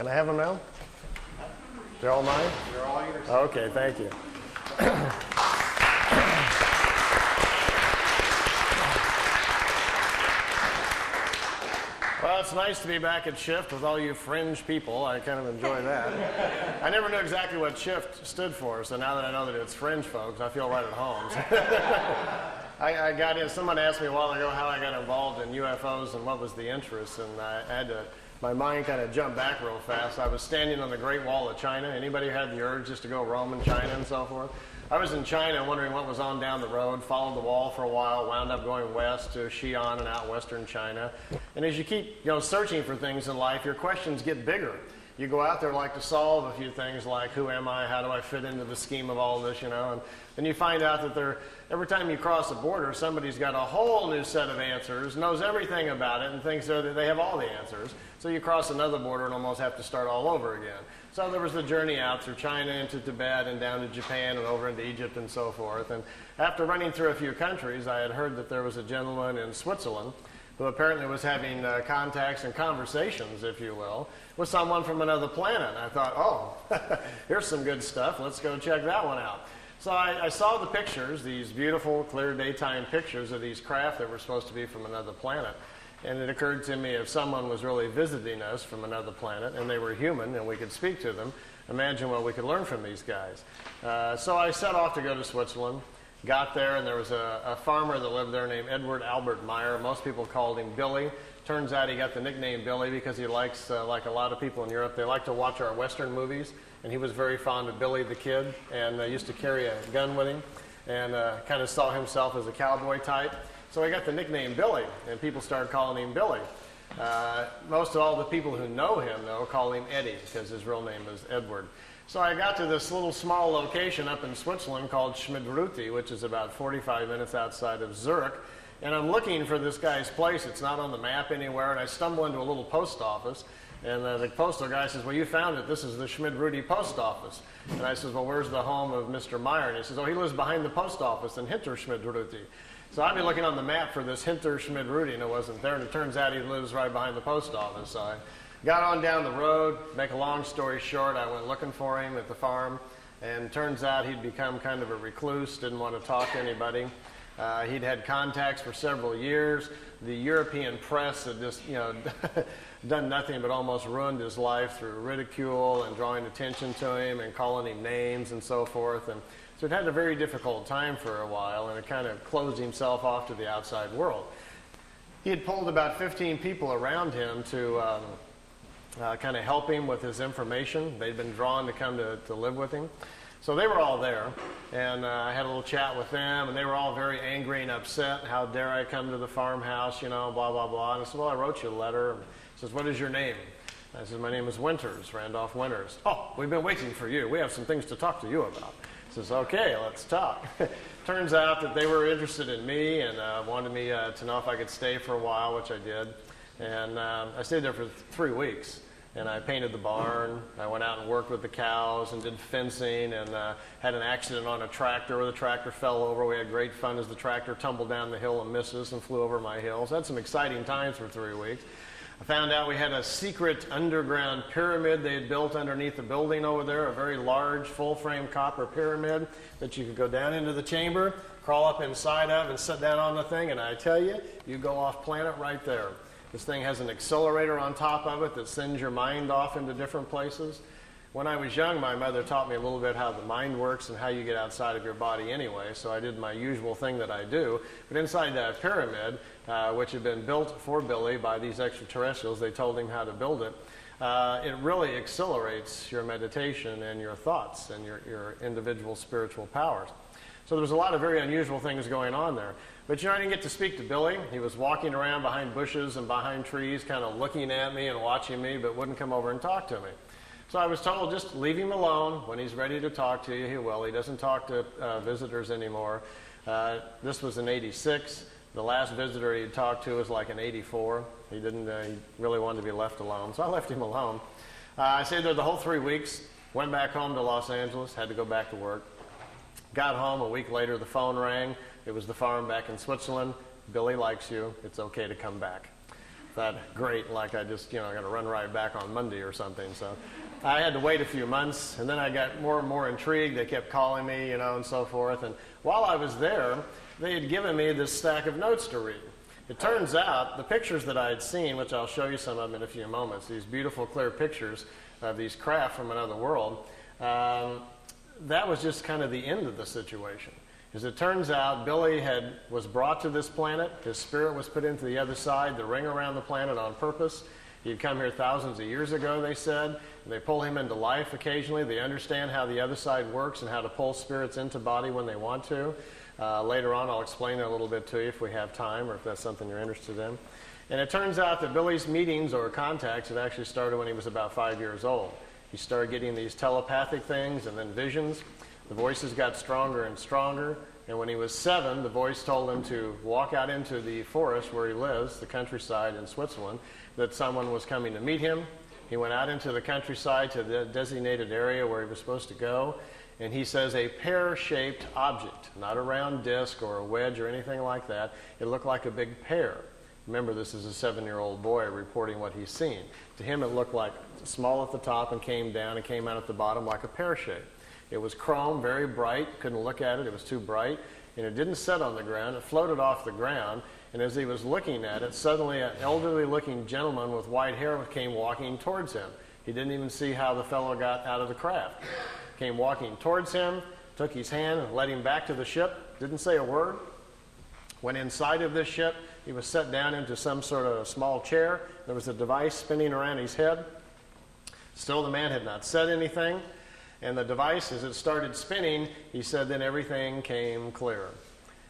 Can I have them now? They're all mine? They're all yours. Okay, thank you. Well, it's nice to be back at Shift with all you fringe people. I kind of enjoy that. I never knew exactly what Shift stood for, so now that I know that it's fringe folks, I feel right at home. I got in, someone asked me a while ago how I got involved in UFOs and what was the interest, and I had to, my mind kind of jumped back real fast. I was standing on the Great Wall of China. Anybody had the urge just to go roam in China and so forth? I was in China wondering what was on down the road, followed the wall for a while, wound up going west to Xi'an and out western China. And as you keep searching for things in life, your questions get bigger. You go out there like to solve a few things like, who am I, how do I fit into the scheme of all this, and then you find out that every time you cross a border, somebody's got a whole new set of answers, knows everything about it, and thinks that they have all the answers. So you cross another border and almost have to start all over again. So there was the journey out through China into Tibet and down to Japan and over into Egypt and so forth. And after running through a few countries, I had heard that there was a gentleman in Switzerland who apparently was having contacts and conversations, if you will, with someone from another planet. And I thought, oh, here's some good stuff. Let's go check that one out. So I saw the pictures, these beautiful, clear daytime pictures of these craft that were supposed to be from another planet. And it occurred to me, if someone was really visiting us from another planet and they were human and we could speak to them, imagine what we could learn from these guys. So I set off to go to Switzerland. Got there, and there was a farmer that lived there named Edward Albert Meier. Most people called him Billy. Turns out he got the nickname Billy because he likes, like a lot of people in Europe, they like to watch our Western movies. And he was very fond of Billy the Kid and used to carry a gun with him and kind of saw himself as a cowboy type. So he got the nickname Billy, and people started calling him Billy. Most of all the people who know him, though, call him Eddie because his real name is Edward. So I got to this little small location up in Switzerland called Schmidruti, which is about 45 minutes outside of Zurich. And I'm looking for this guy's place. It's not on the map anywhere. And I stumble into a little post office. And the postal guy says, well, you found it. This is the Schmidruti post office. And I says, well, where's the home of Mr. Meier? And he says, oh, he lives behind the post office in Hinter Schmidruti. So I've been looking on the map for this Hinter Schmidruti, and it wasn't there. And it turns out he lives right behind the post office. So I got on down the road. Make a long story short, I went looking for him at the farm, and turns out he'd become kind of a recluse, didn't want to talk to anybody. He'd had contacts for several years. The European press had just, done nothing but almost ruined his life through ridicule and drawing attention to him and calling him names and so forth. And so he'd had a very difficult time for a while, and it kind of closed himself off to the outside world. He had pulled about 15 people around him to kind of help him with his information. They'd been drawn to come to live with him. So they were all there, and I had a little chat with them, and they were all very angry and upset. How dare I come to the farmhouse, blah, blah, blah. And I said, well, I wrote you a letter. And he says, what is your name? And I said, my name is Winters, Randolph Winters. Oh, we've been waiting for you. We have some things to talk to you about. He says, okay, let's talk. Turns out that they were interested in me and wanted me to know if I could stay for a while, which I did. And I stayed there for 3 weeks. And I painted the barn. I went out and worked with the cows and did fencing, and had an accident on a tractor where the tractor fell over. We had great fun as the tractor tumbled down the hill and misses and flew over my hills. I had some exciting times for 3 weeks. I found out we had a secret underground pyramid they had built underneath the building over there, a very large full-frame copper pyramid that you could go down into the chamber, crawl up inside of, and sit down on the thing. And I tell you, you go off planet right there. This thing has an accelerator on top of it that sends your mind off into different places. When I was young, my mother taught me a little bit how the mind works and how you get outside of your body anyway, so I did my usual thing that I do. But inside that pyramid, which had been built for Billy by these extraterrestrials, they told him how to build it. It really accelerates your meditation and your thoughts and your individual spiritual powers. So there was a lot of very unusual things going on there. But I didn't get to speak to Billy. He was walking around behind bushes and behind trees, kind of looking at me and watching me, but wouldn't come over and talk to me. So I was told, just leave him alone. When he's ready to talk to you, he will. He doesn't talk to visitors anymore. This was in '86. The last visitor he talked to was like in '84. He didn't. He really wanted to be left alone, so I left him alone. I stayed there the whole 3 weeks. Went back home to Los Angeles. Had to go back to work. Got home a week later. The phone rang. It was the farm back in Switzerland. Billy likes you. It's okay to come back. that great, like I just, got to run right back on Monday or something. So I had to wait a few months, and then I got more and more intrigued. They kept calling me, and so forth. And while I was there, they had given me this stack of notes to read. It turns out the pictures that I had seen, which I'll show you some of them in a few moments, these beautiful, clear pictures of these craft from another world, that was just kind of the end of the situation. As it turns out, Billy was brought to this planet. His spirit was put into the other side, the ring around the planet on purpose. He'd come here thousands of years ago, they said. They pull him into life occasionally. They understand how the other side works and how to pull spirits into body when they want to. Later on, I'll explain it a little bit to you if we have time or if that's something you're interested in. And it turns out that Billy's meetings or contacts had actually started when he was about 5 years old. He started getting these telepathic things and then visions. The voices got stronger and stronger, and when he was 7, the voice told him to walk out into the forest where he lives, the countryside in Switzerland, that someone was coming to meet him. He went out into the countryside to the designated area where he was supposed to go, and he says a pear-shaped object, not a round disc or a wedge or anything like that. It looked like a big pear. Remember, this is a 7-year-old boy reporting what he's seen. To him, it looked like small at the top and came down and came out at the bottom like a pear shape. It was chrome, very bright. Couldn't look at it. It was too bright. And it didn't set on the ground. It floated off the ground. And as he was looking at it, suddenly an elderly-looking gentleman with white hair came walking towards him. He didn't even see how the fellow got out of the craft. Came walking towards him, took his hand and led him back to the ship. Didn't say a word. Went inside of this ship. He was set down into some sort of small chair. There was a device spinning around his head. Still, the man had not said anything. And the device, as it started spinning, he said, then everything came clear.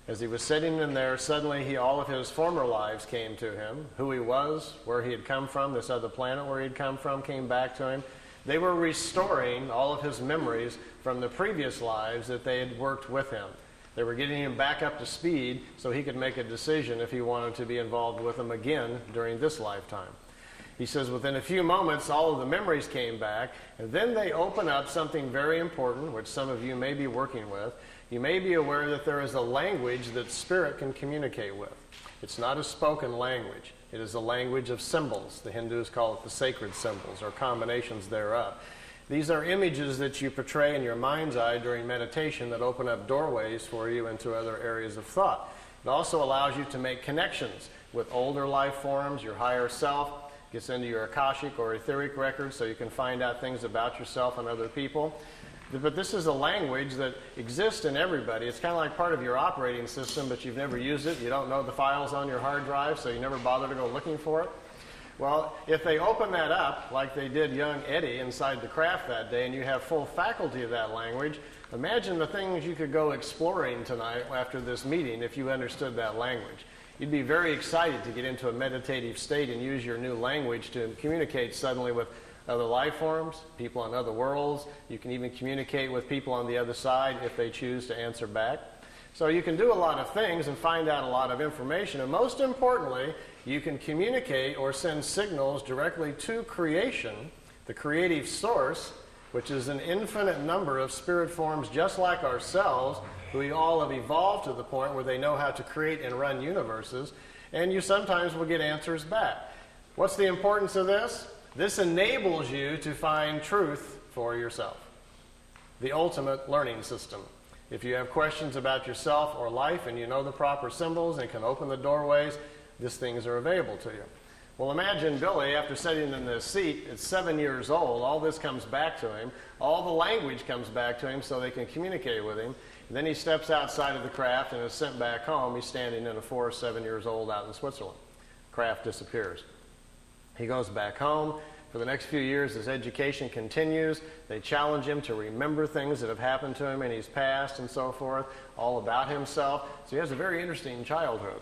As he was sitting in there, suddenly all of his former lives came to him. Who he was, where he had come from, this other planet where he had come from, came back to him. They were restoring all of his memories from the previous lives that they had worked with him. They were getting him back up to speed so he could make a decision if he wanted to be involved with them again during this lifetime. He says within a few moments, all of the memories came back, and then they open up something very important, which some of you may be working with. You may be aware that there is a language that spirit can communicate with. It's not a spoken language. It is a language of symbols. The Hindus call it the sacred symbols, or combinations thereof. These are images that you portray in your mind's eye during meditation that open up doorways for you into other areas of thought. It also allows you to make connections with older life forms, your higher self, gets into your Akashic or etheric records so you can find out things about yourself and other people. But this is a language that exists in everybody. It's kind of like part of your operating system, but you've never used it. You don't know the files on your hard drive, so you never bother to go looking for it. Well, if they open that up, like they did young Eddie inside the craft that day, and you have full faculty of that language, imagine the things you could go exploring tonight after this meeting if you understood that language. You'd be very excited to get into a meditative state and use your new language to communicate suddenly with other life forms, people on other worlds. You can even communicate with people on the other side if they choose to answer back. So you can do a lot of things and find out a lot of information. And most importantly, you can communicate or send signals directly to creation, the creative source, which is an infinite number of spirit forms just like ourselves, who we all have evolved to the point where they know how to create and run universes, and you sometimes will get answers back. What's the importance of this? This enables you to find truth for yourself. The ultimate learning system. If you have questions about yourself or life and you know the proper symbols and can open the doorways, these things are available to you. Well, imagine Billy, after sitting in this seat at 7 years old, all this comes back to him. All the language comes back to him so they can communicate with him. And then he steps outside of the craft and is sent back home. He's standing in a forest, 7 years old, out in Switzerland. Craft disappears. He goes back home. For the next few years, his education continues. They challenge him to remember things that have happened to him in his past and so forth, all about himself. So he has a very interesting childhood.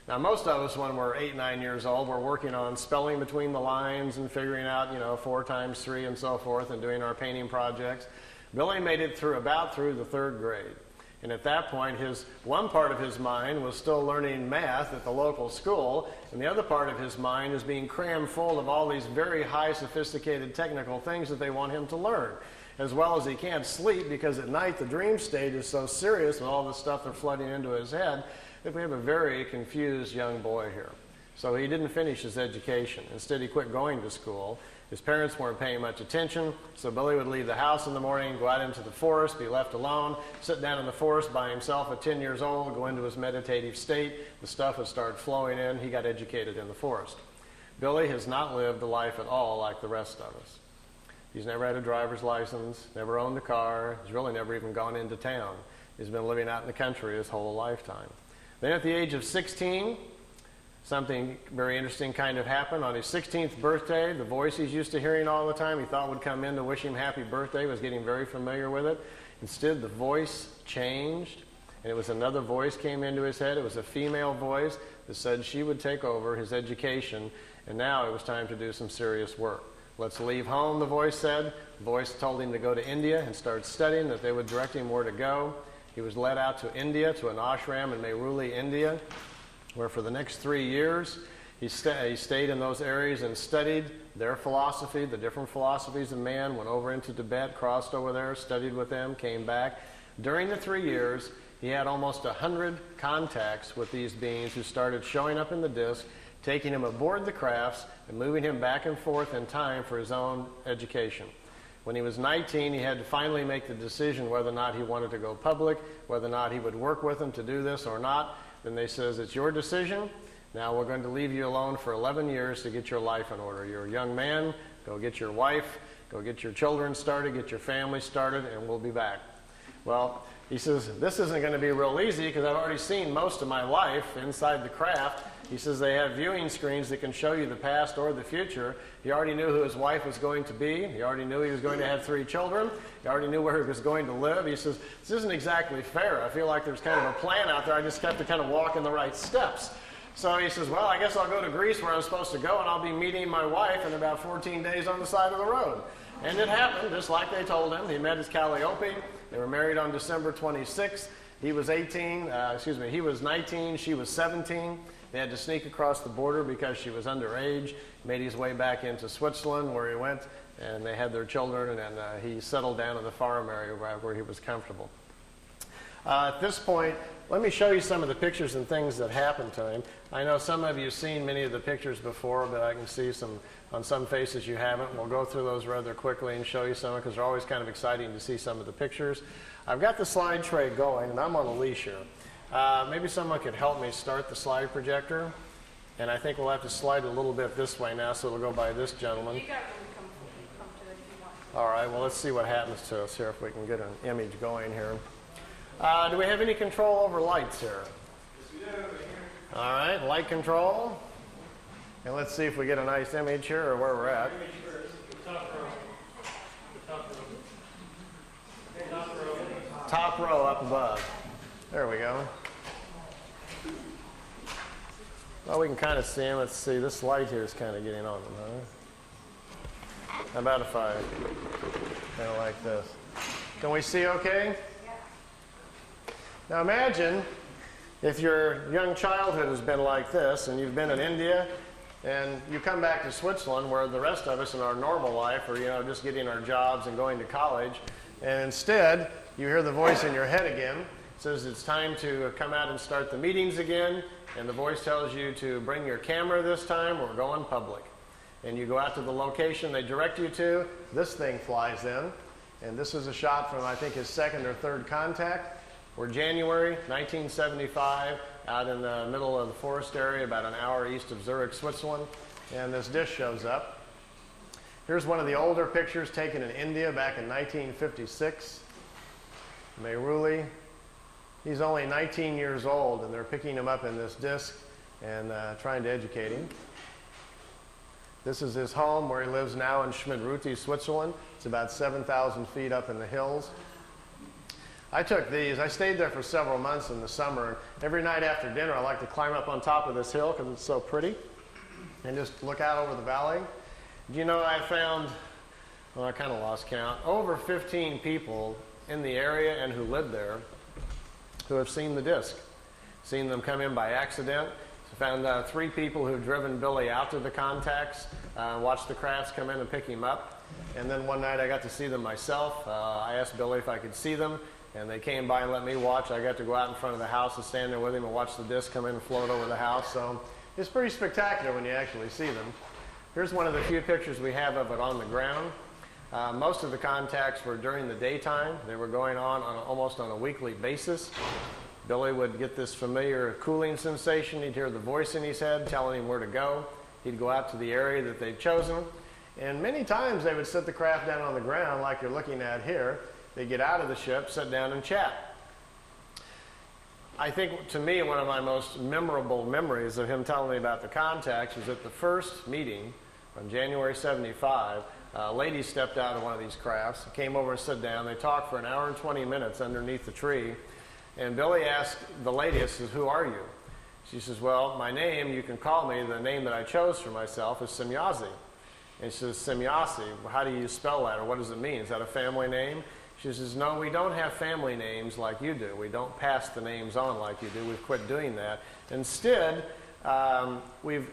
Now, most of us, when we're 8, 9 years old, we're working on spelling between the lines and figuring out, 4 times 3 and so forth, and doing our painting projects. Billy made it through the 3rd grade. And at that point, one part of his mind was still learning math at the local school, and the other part of his mind is being crammed full of all these very high, sophisticated technical things that they want him to learn. As well as he can't sleep because at night the dream state is so serious with all the stuff that's flooding into his head that we have a very confused young boy here. So he didn't finish his education. Instead, he quit going to school. His parents weren't paying much attention, so Billy would leave the house in the morning, go out into the forest, be left alone, sit down in the forest by himself at 10 years old, go into his meditative state. The stuff would start flowing in. He got educated in the forest. Billy has not lived a life at all like the rest of us. He's never had a driver's license, never owned a car. He's really never even gone into town. He's been living out in the country his whole lifetime. Then at the age of 16, something very interesting kind of happened. On his 16th birthday, the voice he's used to hearing all the time, he thought would come in to wish him happy birthday, was getting very familiar with it. Instead, the voice changed, and it was another voice came into his head. It was a female voice that said she would take over his education, and now it was time to do some serious work. Let's leave home, the voice said. The voice told him to go to India and start studying, that they would direct him where to go. He was led out to India, to an ashram in Meiruli, India, where for the next 3 years he stayed in those areas and studied their philosophy, the different philosophies of man, went over into Tibet, crossed over there, studied with them, came back. During the 3 years, he had almost 100 contacts with these beings who started showing up in the disc, taking him aboard the crafts and moving him back and forth in time for his own education. When he was 19, he had to finally make the decision whether or not he wanted to go public, whether or not he would work with them to do this or not. Then they says, it's your decision. Now we're going to leave you alone for 11 years to get your life in order. You're a young man. Go get your wife. Go get your children started. Get your family started, and we'll be back. Well, he says, this isn't going to be real easy because I've already seen most of my life inside the craft. He says they have viewing screens that can show you the past or the future. He already knew who his wife was going to be. He already knew he was going to have 3 children. He already knew where he was going to live. He says, this isn't exactly fair. I feel like there's kind of a plan out there. I just have to kind of walk in the right steps. So he says, well, I guess I'll go to Greece where I'm supposed to go, and I'll be meeting my wife in about 14 days on the side of the road. And it happened, just like they told him. He met his Calliope. They were married on December 26th. He was 19, she was 17. They had to sneak across the border because she was underage. He made his way back into Switzerland where he went, and they had their children, and he settled down in the farm area where he was comfortable. At this point, let me show you some of the pictures and things that happened to him. I know some of you have seen many of the pictures before, but I can see on some faces you haven't. We'll go through those rather quickly and show you some because they're always kind of exciting to see some of the pictures. I've got the slide tray going, and I'm on a leash here. Maybe someone could help me start the slide projector. And I think we'll have to slide a little bit this way now, so it'll go by this gentleman. You got really come to it if you want. All right, well, let's see what happens to us here if we can get an image going here. Do we have any control over lights here? All right, light control. And let's see if we get a nice image here or where we're at. Top row up above. There we go. Well, we can kind of see them. Let's see. This light here is kind of getting on them, huh? How about if I kind of like this? Can we see okay? Now imagine if your young childhood has been like this and you've been in India and you come back to Switzerland where the rest of us in our normal life are, just getting our jobs and going to college, and instead you hear the voice in your head again. It says it's time to come out and start the meetings again, and the voice tells you to bring your camera this time, we're going public. And you go out to the location they direct you to, this thing flies in, and this is a shot from I think his second or third contact. We're January 1975, out in the middle of the forest area, about an hour east of Zurich, Switzerland, and this dish shows up. Here's one of the older pictures taken in India back in 1956. Meiruli. He's only 19 years old, and they're picking him up in this disc and trying to educate him. This is his home where he lives now in Schmidruti, Switzerland. It's about 7,000 feet up in the hills. I took these. I stayed there for several months in the summer. And every night after dinner, I like to climb up on top of this hill because it's so pretty and just look out over the valley. Do you know I found, well, I kind of lost count, over 15 people in the area and who lived there who have seen the disc, seen them come in by accident. So found 3 people who've driven Billy out to the contacts, watched the crafts come in and pick him up. And then one night I got to see them myself. I asked Billy if I could see them, and they came by and let me watch. I got to go out in front of the house and stand there with him and watch the disc come in and float over the house. So It's pretty spectacular when you actually see them. Here's one of the few pictures we have of it on the ground. Most of the contacts were during the daytime. They were going on almost on a weekly basis. Billy would get this familiar cooling sensation. He'd hear the voice in his head telling him where to go. He'd go out to the area that they'd chosen. And many times they would sit the craft down on the ground like you're looking at here. They'd get out of the ship, sit down and chat. I think, to me, one of my most memorable memories of him telling me about the contacts was at the first meeting on January 75. A lady stepped out of one of these crafts, came over and sat down. They talked for an hour and 20 minutes underneath the tree. And Billy asked the lady, he says, "Who are you?" She says, "Well, my name, you can call me, the name that I chose for myself is Semyazi." And she says, "Semyazi, how do you spell that, or what does it mean? Is that a family name?" She says, "No, we don't have family names like you do. We don't pass the names on like you do. We've quit doing that. Instead, we've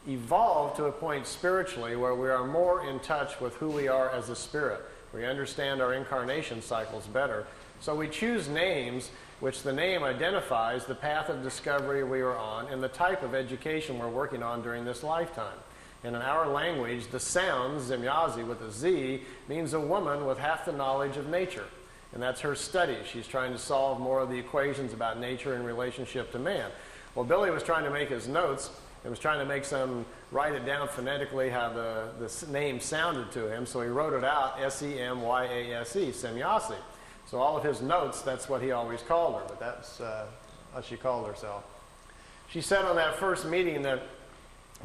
evolved to a point spiritually where we are more in touch with who we are as a spirit. We understand our incarnation cycles better. So we choose names which the name identifies the path of discovery we are on and the type of education we're working on during this lifetime. And in our language, the sound, Semyazi with a Z, means a woman with half the knowledge of nature. And that's her study. She's trying to solve more of the equations about nature in relationship to man." Well, Billy was trying to make his notes and was trying to write it down phonetically how the name sounded to him. So he wrote it out, S-E-M-Y-A-S-E, Semyazi. So all of his notes, that's what he always called her, but that's how she called herself. She said on that first meeting that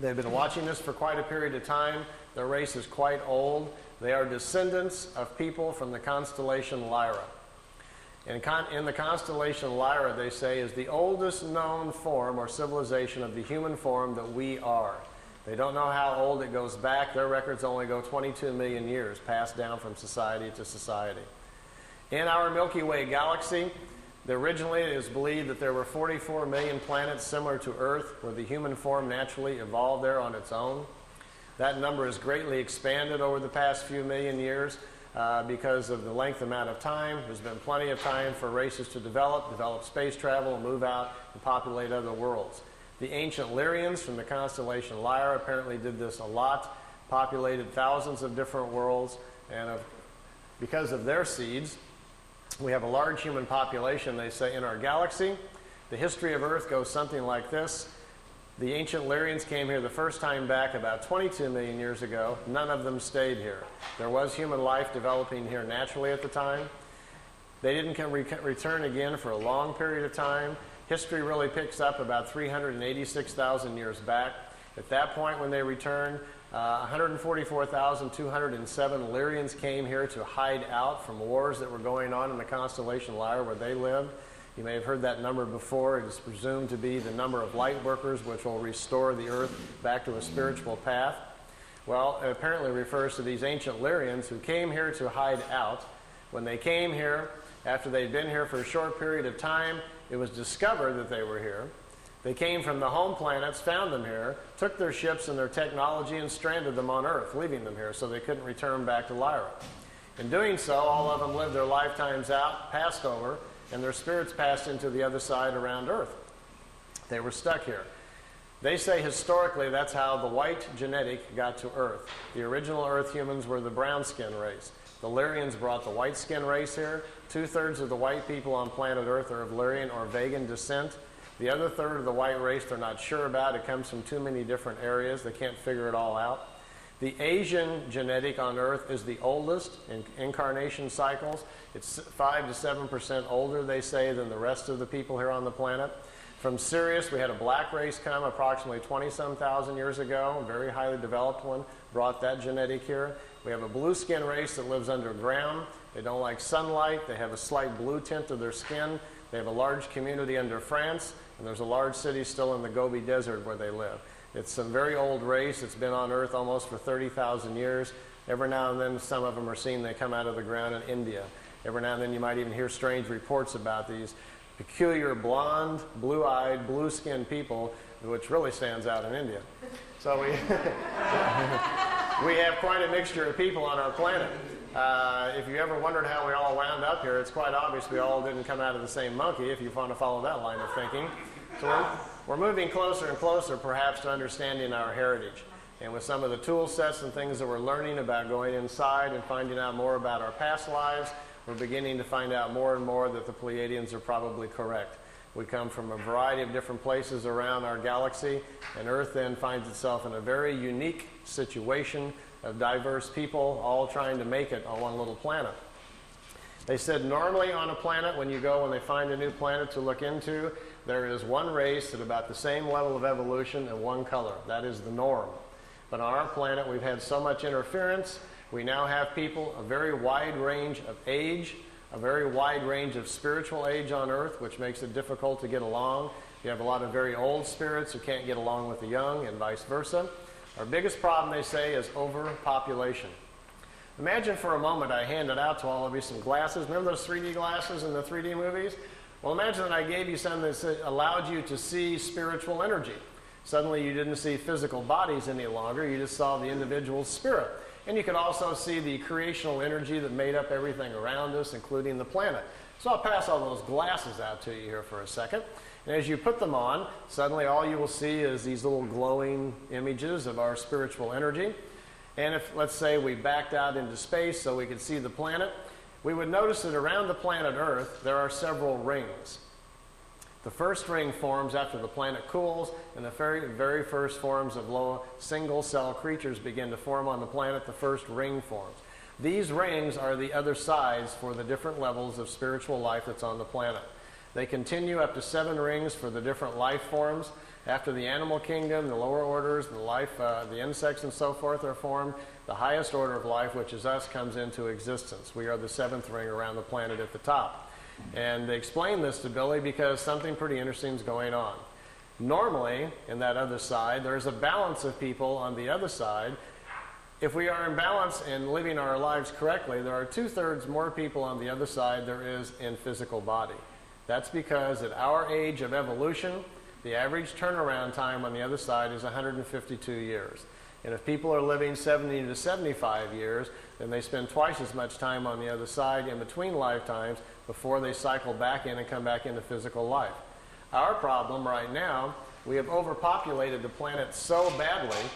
they've been watching this for quite a period of time. Their race is quite old. They are descendants of people from the constellation Lyra. And in the constellation Lyra, they say, is the oldest known form or civilization of the human form that we are. They don't know how old it goes back. Their records only go 22 million years, passed down from society to society. In our Milky Way galaxy, originally it is believed that there were 44 million planets similar to Earth, where the human form naturally evolved there on its own. That number has greatly expanded over the past few million years because of the length amount of time. There's been plenty of time for races to develop space travel, move out, and populate other worlds. The ancient Lyrians from the constellation Lyra apparently did this a lot, populated thousands of different worlds, and because of their seeds, we have a large human population, they say, in our galaxy. The history of Earth goes something like this. The ancient Lyrians came here the first time back about 22 million years ago. None of them stayed here. There was human life developing here naturally at the time. They didn't return again for a long period of time. History really picks up about 386,000 years back. At that point when they returned, 144,207 Lyrians came here to hide out from wars that were going on in the constellation Lyra where they lived. You may have heard that number before. It is presumed to be the number of light workers which will restore the earth back to a spiritual path. Well, it apparently refers to these ancient Lyrians who came here to hide out. When they came here, after they'd been here for a short period of time, it was discovered that they were here. They came from the home planets, found them here, took their ships and their technology and stranded them on Earth, leaving them here so they couldn't return back to Lyra. In doing so, all of them lived their lifetimes out, passed over, and their spirits passed into the other side around Earth. They were stuck here. They say historically that's how the white genetic got to Earth. The original Earth humans were the brown skin race. The Lyrians brought the white skin race here. 2/3 of the white people on planet Earth are of Lyrian or Vegan descent. The other third of the white race they're not sure about. It comes from too many different areas. They can't figure it all out. The Asian genetic on Earth is the oldest in incarnation cycles. It's 5 to 7% older, they say, than the rest of the people here on the planet. From Sirius, we had a black race come approximately 20-some thousand years ago, a very highly developed one, brought that genetic here. We have a blue skin race that lives underground. They don't like sunlight. They have a slight blue tint to their skin. They have a large community under France, and there's a large city still in the Gobi Desert where they live. It's a very old race. It's been on Earth almost for 30,000 years. Every now and then, some of them are seen. They come out of the ground in India. Every now and then, you might even hear strange reports about these peculiar blonde, blue-eyed, blue-skinned people, which really stands out in India. So we have quite a mixture of people on our planet. If you ever wondered how we all wound up here, it's quite obvious we all didn't come out of the same monkey, if you want to follow that line of thinking. So we're moving closer and closer perhaps to understanding our heritage. And with some of the tool sets and things that we're learning about going inside and finding out more about our past lives, we're beginning to find out more and more that the Pleiadians are probably correct. We come from a variety of different places around our galaxy, and Earth then finds itself in a very unique situation of diverse people all trying to make it on one little planet. They said normally on a planet, when they find a new planet to look into, there is one race at about the same level of evolution and one color. That is the norm. But on our planet, we've had so much interference. We now have people a very wide range of age, a very wide range of spiritual age on Earth, which makes it difficult to get along. You have a lot of very old spirits who can't get along with the young, and vice versa. Our biggest problem, they say, is overpopulation. Imagine for a moment I handed out to all of you some glasses. Remember those 3D glasses in the 3D movies? Well, imagine that I gave you something that allowed you to see spiritual energy. Suddenly you didn't see physical bodies any longer. You just saw the individual spirit. And you could also see the creational energy that made up everything around us, including the planet. So I'll pass all those glasses out to you here for a second. And as you put them on, suddenly all you will see is these little glowing images of our spiritual energy. And if, let's say, we backed out into space so we could see the planet, we would notice that around the planet Earth there are several rings. The first ring forms after the planet cools, and the very first forms of low single-cell creatures begin to form on the planet. The first ring forms. These rings are the other sides for the different levels of spiritual life that's on the planet. They continue up to 7 rings for the different life forms. After the animal kingdom, the lower orders, the insects and so forth are formed, the highest order of life, which is us, comes into existence. We are the 7th ring around the planet at the top. And they explain this to Billy because something pretty interesting is going on. Normally, in that other side, there's a balance of people on the other side. If we are in balance and living our lives correctly, there are 2/3 more people on the other side there is in physical body. That's because at our age of evolution, the average turnaround time on the other side is 152 years. And if people are living 70 to 75 years, then they spend twice as much time on the other side in between lifetimes before they cycle back in and come back into physical life. Our problem right now, we have overpopulated the planet so badly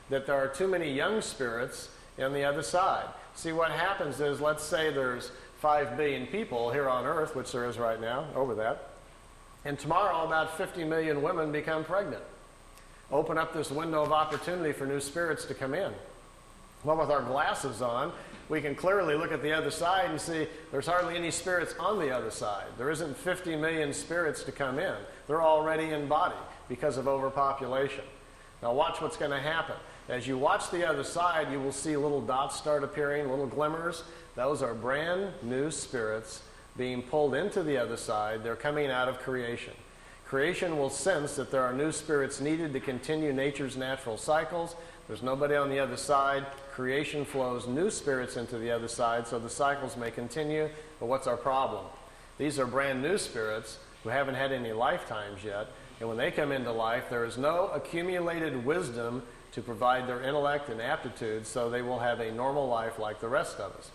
that there are too many young spirits on the other side. See, what happens is, let's say there's 5 billion people here on Earth, which there is right now, over that, and tomorrow about 50 million women become pregnant. Open up this window of opportunity for new spirits to come in. Well, with our glasses on, we can clearly look at the other side and see there's hardly any spirits on the other side. There isn't 50 million spirits to come in. They're already in body because of overpopulation. Now watch what's going to happen. As you watch the other side, you will see little dots start appearing, little glimmers. Those are brand new spirits being pulled into the other side. They're coming out of creation. Creation will sense that there are new spirits needed to continue nature's natural cycles. There's nobody on the other side. Creation flows new spirits into the other side so the cycles may continue. But what's our problem? These are brand new spirits who haven't had any lifetimes yet. And when they come into life, there is no accumulated wisdom to provide their intellect and aptitude, so they will have a normal life like the rest of us.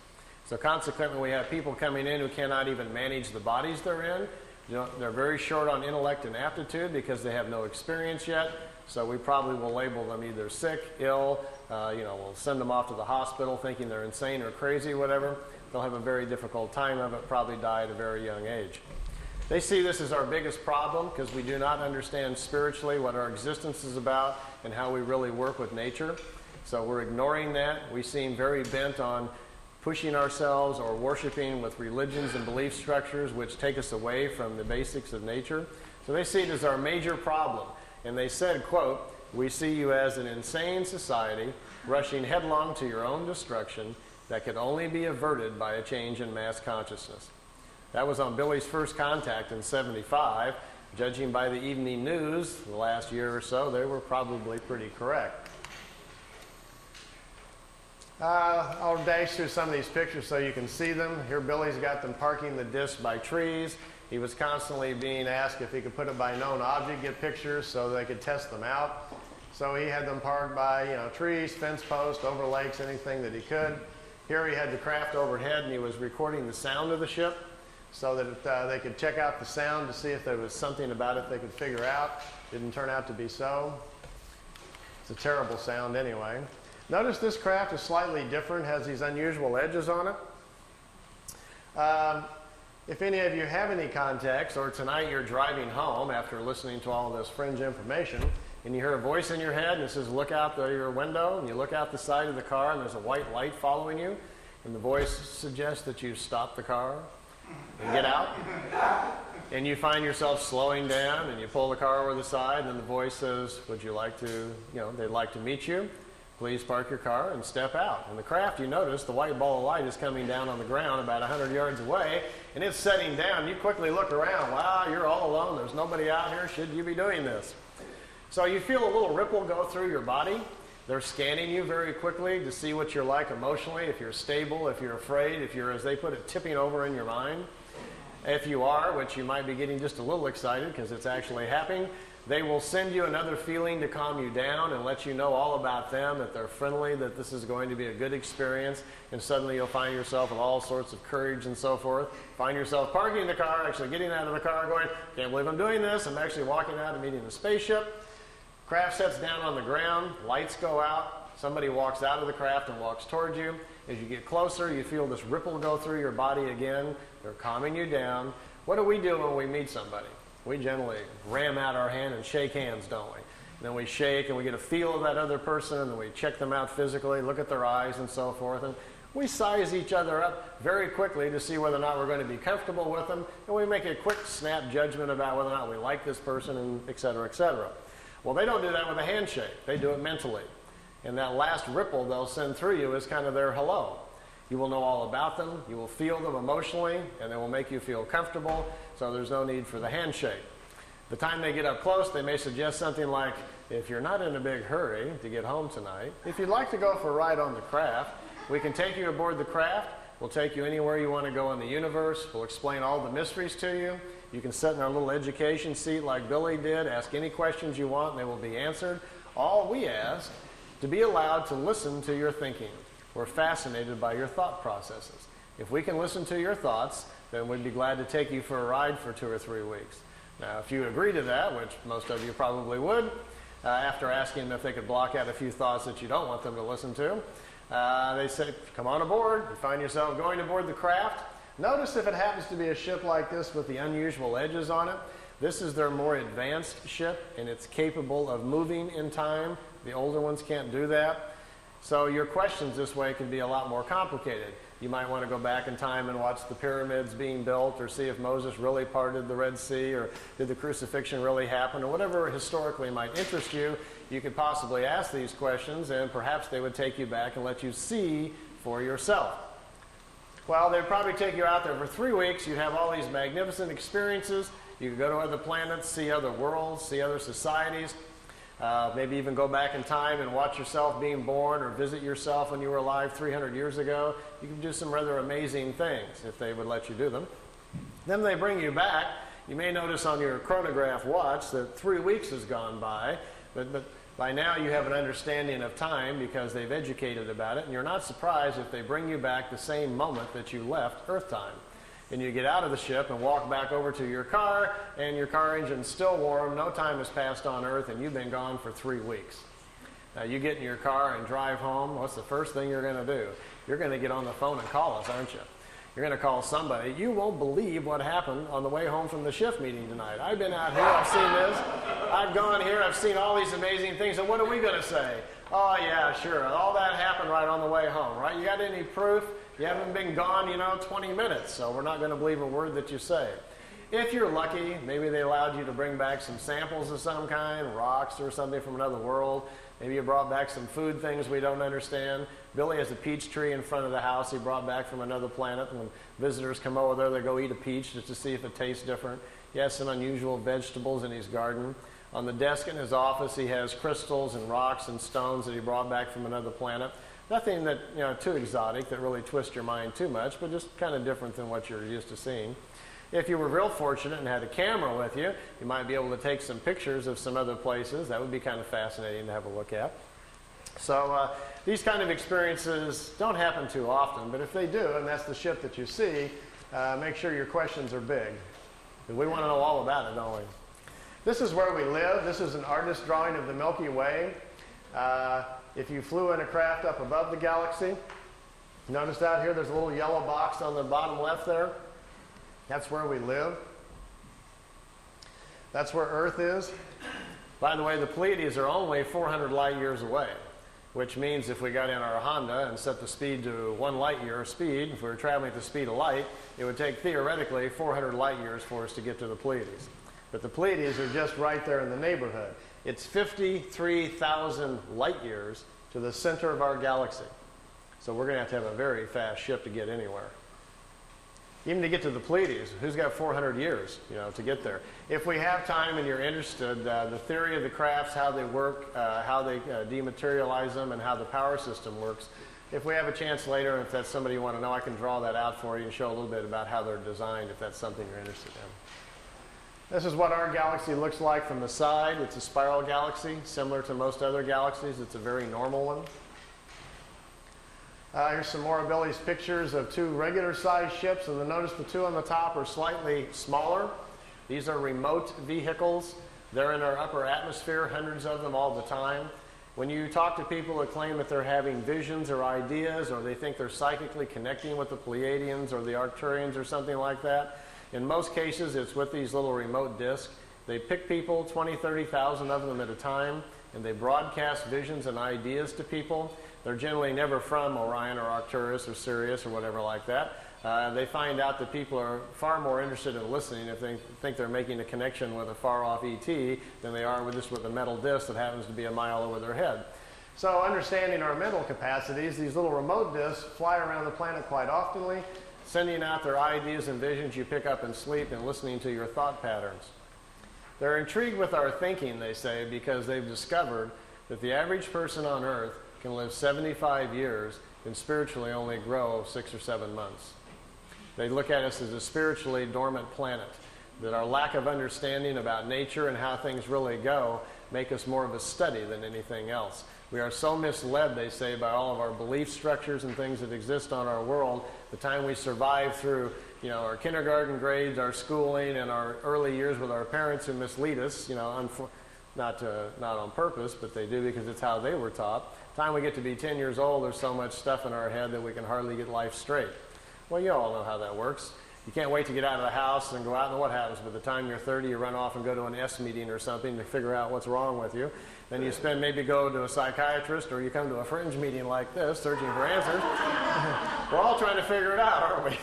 So consequently, we have people coming in who cannot even manage the bodies they're in. They're very short on intellect and aptitude because they have no experience yet. So we probably will label them either sick, ill, we'll send them off to the hospital thinking they're insane or crazy, whatever. They'll have a very difficult time of it, probably die at a very young age. They see this as our biggest problem because we do not understand spiritually what our existence is about and how we really work with nature. So we're ignoring that. We seem very bent on pushing ourselves or worshiping with religions and belief structures which take us away from the basics of nature. So they see it as our major problem. And they said, quote, "We see you as an insane society rushing headlong to your own destruction that could only be averted by a change in mass consciousness." That was on Billy's first contact in '75. Judging by the evening news the last year or so, they were probably pretty correct. I'll dash through some of these pictures so you can see them. Here Billy's got them parking the disc by trees. He was constantly being asked if he could put it by known object, get pictures so they could test them out. So he had them parked by trees, fence posts, over lakes, anything that he could. Here he had the craft overhead and he was recording the sound of the ship. so that they could check out the sound to see if there was something about it they could figure out. Didn't turn out to be so. It's a terrible sound anyway. Notice this craft is slightly different, has these unusual edges on it. If any of you have any context, or tonight you're driving home after listening to all this fringe information, and you hear a voice in your head and it says, look out your window, and you look out the side of the car and there's a white light following you, and the voice suggests that you stop the car and get out, and you find yourself slowing down and you pull the car over the side, and then the voice says, would you like to, they'd like to meet you. Please park your car and step out. In the craft, you notice the white ball of light is coming down on the ground about 100 yards away, and it's setting down. You quickly look around. Wow, you're all alone. There's nobody out here. Should you be doing this? So you feel a little ripple go through your body. They're scanning you very quickly to see what you're like emotionally, if you're stable, if you're afraid, if you're, as they put it, tipping over in your mind. If you are, which you might be getting just a little excited because it's actually happening, they will send you another feeling to calm you down and let you know all about them, that they're friendly, that this is going to be a good experience, and suddenly you'll find yourself with all sorts of courage and so forth. Find yourself parking the car, actually getting out of the car, going, can't believe I'm doing this. I'm actually walking out and meeting the spaceship. Craft sets down on the ground, lights go out, somebody walks out of the craft and walks towards you. As you get closer, you feel this ripple go through your body again. They're calming you down. What do we do when we meet somebody? We generally ram out our hand and shake hands, don't we? And then we shake and we get a feel of that other person, and then we check them out physically, look at their eyes and so forth. And we size each other up very quickly to see whether or not we're going to be comfortable with them. And we make a quick snap judgment about whether or not we like this person, and et cetera, et cetera. Well, they don't do that with a handshake. They do it mentally. And that last ripple they'll send through you is kind of their hello. You will know all about them, you will feel them emotionally, and they will make you feel comfortable, so there's no need for the handshake. The time they get up close, they may suggest something like, if you're not in a big hurry to get home tonight, if you'd like to go for a ride on the craft, we can take you aboard the craft, we'll take you anywhere you want to go in the universe, we'll explain all the mysteries to you, you can sit in our little education seat like Billy did, ask any questions you want, and they will be answered. All we ask, to be allowed to listen to your thinking. We're fascinated by your thought processes. If we can listen to your thoughts, then we'd be glad to take you for a ride for 2 or 3 weeks. Now, if you agree to that, which most of you probably would, after asking them if they could block out a few thoughts that you don't want them to listen to, they say, come on aboard. You find yourself going aboard the craft. Notice if it happens to be a ship like this with the unusual edges on it, this is their more advanced ship, and it's capable of moving in time. The older ones can't do that. So your questions this way can be a lot more complicated. You might want to go back in time and watch the pyramids being built, or see if Moses really parted the Red Sea, or did the crucifixion really happen, or whatever historically might interest you. You could possibly ask these questions, and perhaps they would take you back and let you see for yourself. Well, they'd probably take you out there for 3 weeks. You'd have all these magnificent experiences. You could go to other planets, see other worlds, see other societies. Maybe even go back in time and watch yourself being born, or visit yourself when you were alive 300 years ago. You can do some rather amazing things if they would let you do them. Then they bring you back. You may notice on your chronograph watch that 3 weeks has gone by, but by now you have an understanding of time because they've educated about it, and you're not surprised if they bring you back the same moment that you left Earth time. And you get out of the ship and walk back over to your car, and your car engine's still warm, no time has passed on Earth, and you've been gone for 3 weeks. Now you get in your car and drive home, what's the first thing you're going to do? You're going to get on the phone and call us, aren't you? You're going to call somebody. You won't believe what happened on the way home from the shift meeting tonight. I've been out here, I've seen this, I've gone here, I've seen all these amazing things, and what are we going to say? Oh yeah, sure, all that happened right on the way home, right? You got any proof? You haven't been gone, 20 minutes, so we're not going to believe a word that you say. If you're lucky, maybe they allowed you to bring back some samples of some kind, rocks or something from another world. Maybe you brought back some food things we don't understand. Billy has a peach tree in front of the house he brought back from another planet. When visitors come over there, they go eat a peach just to see if it tastes different. He has some unusual vegetables in his garden. On the desk in his office, he has crystals and rocks and stones that he brought back from another planet. Nothing that, too exotic that really twists your mind too much, but just kind of different than what you're used to seeing. If you were real fortunate and had a camera with you, you might be able to take some pictures of some other places. That would be kind of fascinating to have a look at. So these kind of experiences don't happen too often, but if they do, and that's the ship that you see, make sure your questions are big. We want to know all about it, don't we? This is where we live. This is an artist's drawing of the Milky Way. If you flew in a craft up above the galaxy, notice out here there's a little yellow box on the bottom left there. That's where we live. That's where Earth is. By the way, the Pleiades are only 400 light years away, which means if we got in our Honda and set the speed to 1 light year speed, if we were traveling at the speed of light, it would take theoretically 400 light years for us to get to the Pleiades. But the Pleiades are just right there in the neighborhood. It's 53,000 light years to the center of our galaxy. So we're going to have a very fast ship to get anywhere. Even to get to the Pleiades, who's got 400 years, to get there? If we have time and you're interested, the theory of the crafts, how they work, how they dematerialize them, and how the power system works. If we have a chance later, if that's somebody you want to know, I can draw that out for you and show a little bit about how they're designed, if that's something you're interested in. This is what our galaxy looks like from the side. It's a spiral galaxy, similar to most other galaxies. It's a very normal one. Here's some more of Billy's pictures of 2 regular-sized ships, and notice the 2 on the top are slightly smaller. These are remote vehicles. They're in our upper atmosphere, hundreds of them all the time. When you talk to people that claim that they're having visions or ideas, or they think they're psychically connecting with the Pleiadians or the Arcturians or something like that, in most cases it's with these little remote discs. They pick people, 20, 30,000 of them at a time, and they broadcast visions and ideas to people. They're generally never from Orion or Arcturus or Sirius or whatever like that. They find out that people are far more interested in listening if they think they're making a connection with a far-off ET than they are with a metal disc that happens to be a mile over their head. So understanding our mental capacities, these little remote discs fly around the planet quite oftenly, sending out their ideas and visions you pick up in sleep and listening to your thought patterns. They're intrigued with our thinking, they say, because they've discovered that the average person on Earth can live 75 years and spiritually only grow 6 or 7 months. They look at us as a spiritually dormant planet, that our lack of understanding about nature and how things really go make us more of a study than anything else. We are so misled, they say, by all of our belief structures and things that exist on our world. The time we survive through our kindergarten grades, our schooling, and our early years with our parents who mislead us, not on purpose, but they do because it's how they were taught. By the time we get to be 10 years old, there's so much stuff in our head that we can hardly get life straight. Well, you all know how that works. You can't wait to get out of the house and go out, and what happens? By the time you're 30, you run off and go to an S meeting or something to figure out what's wrong with you. Then you maybe go to a psychiatrist, or you come to a fringe meeting like this, searching for answers. We're all trying to figure it out, aren't we?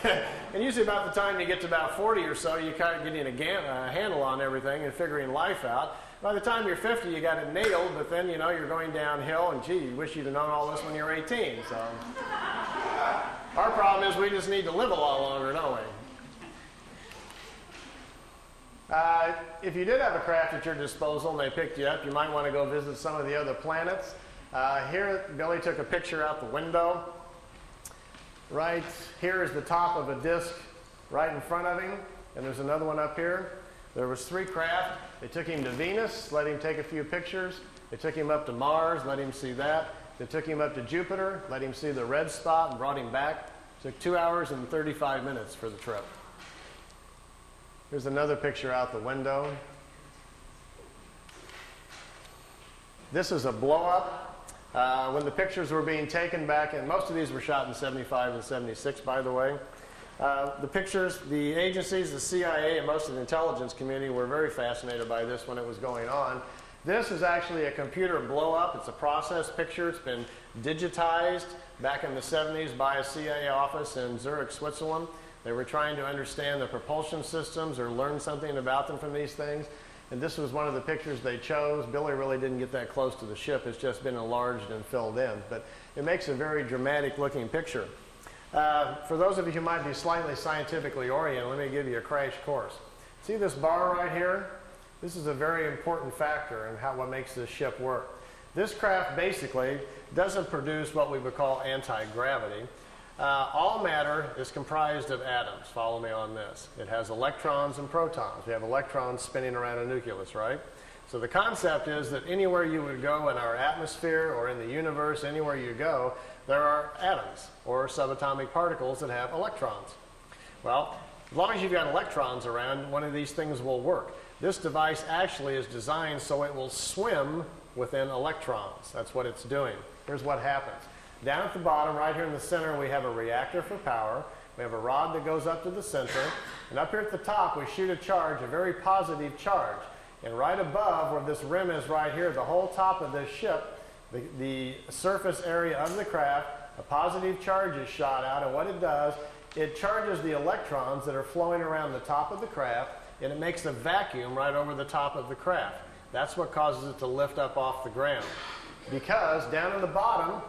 And usually about the time you get to about 40 or so, you kind of getting a handle on everything and figuring life out. By the time you're 50, you got it nailed, but then, you're going downhill, and gee, you wish you'd have known all this when you were 18. So our problem is we just need to live a lot longer, don't we? If you did have a craft at your disposal and they picked you up, you might want to go visit some of the other planets. Here, Billy took a picture out the window. Right here is the top of a disk right in front of him, and there's another one up here. There was 3 craft. They took him to Venus, let him take a few pictures. They took him up to Mars, let him see that. They took him up to Jupiter, let him see the red spot, and brought him back. It took 2 hours and 35 minutes for the trip. Here's another picture out the window. This is a blow-up. When the pictures were being taken back, and most of these were shot in 75 and 76, by the way. The pictures, the agencies, the CIA, and most of the intelligence community were very fascinated by this when it was going on. This is actually a computer blow-up. It's a process picture. It's been digitized back in the 70s by a CIA office in Zurich, Switzerland. They were trying to understand the propulsion systems or learn something about them from these things. And this was one of the pictures they chose. Billy really didn't get that close to the ship. It's just been enlarged and filled in. But it makes a very dramatic looking picture. For those of you who might be slightly scientifically oriented, let me give you a crash course. See this bar right here? This is a very important factor in what makes this ship work. This craft basically doesn't produce what we would call anti-gravity. All matter is comprised of atoms. Follow me on this. It has electrons and protons. We have electrons spinning around a nucleus, right? So the concept is that anywhere you would go in our atmosphere or in the universe, anywhere you go, there are atoms or subatomic particles that have electrons. Well, as long as you've got electrons around, one of these things will work. This device actually is designed so it will swim within electrons. That's what it's doing. Here's what happens. Down at the bottom, right here in the center, we have a reactor for power. We have a rod that goes up to the center. And up here at the top, we shoot a charge, a very positive charge. And right above, where this rim is right here, the whole top of this ship, the surface area of the craft, a positive charge is shot out. And what it does, it charges the electrons that are flowing around the top of the craft, and it makes a vacuum right over the top of the craft. That's what causes it to lift up off the ground. Because down in the bottom,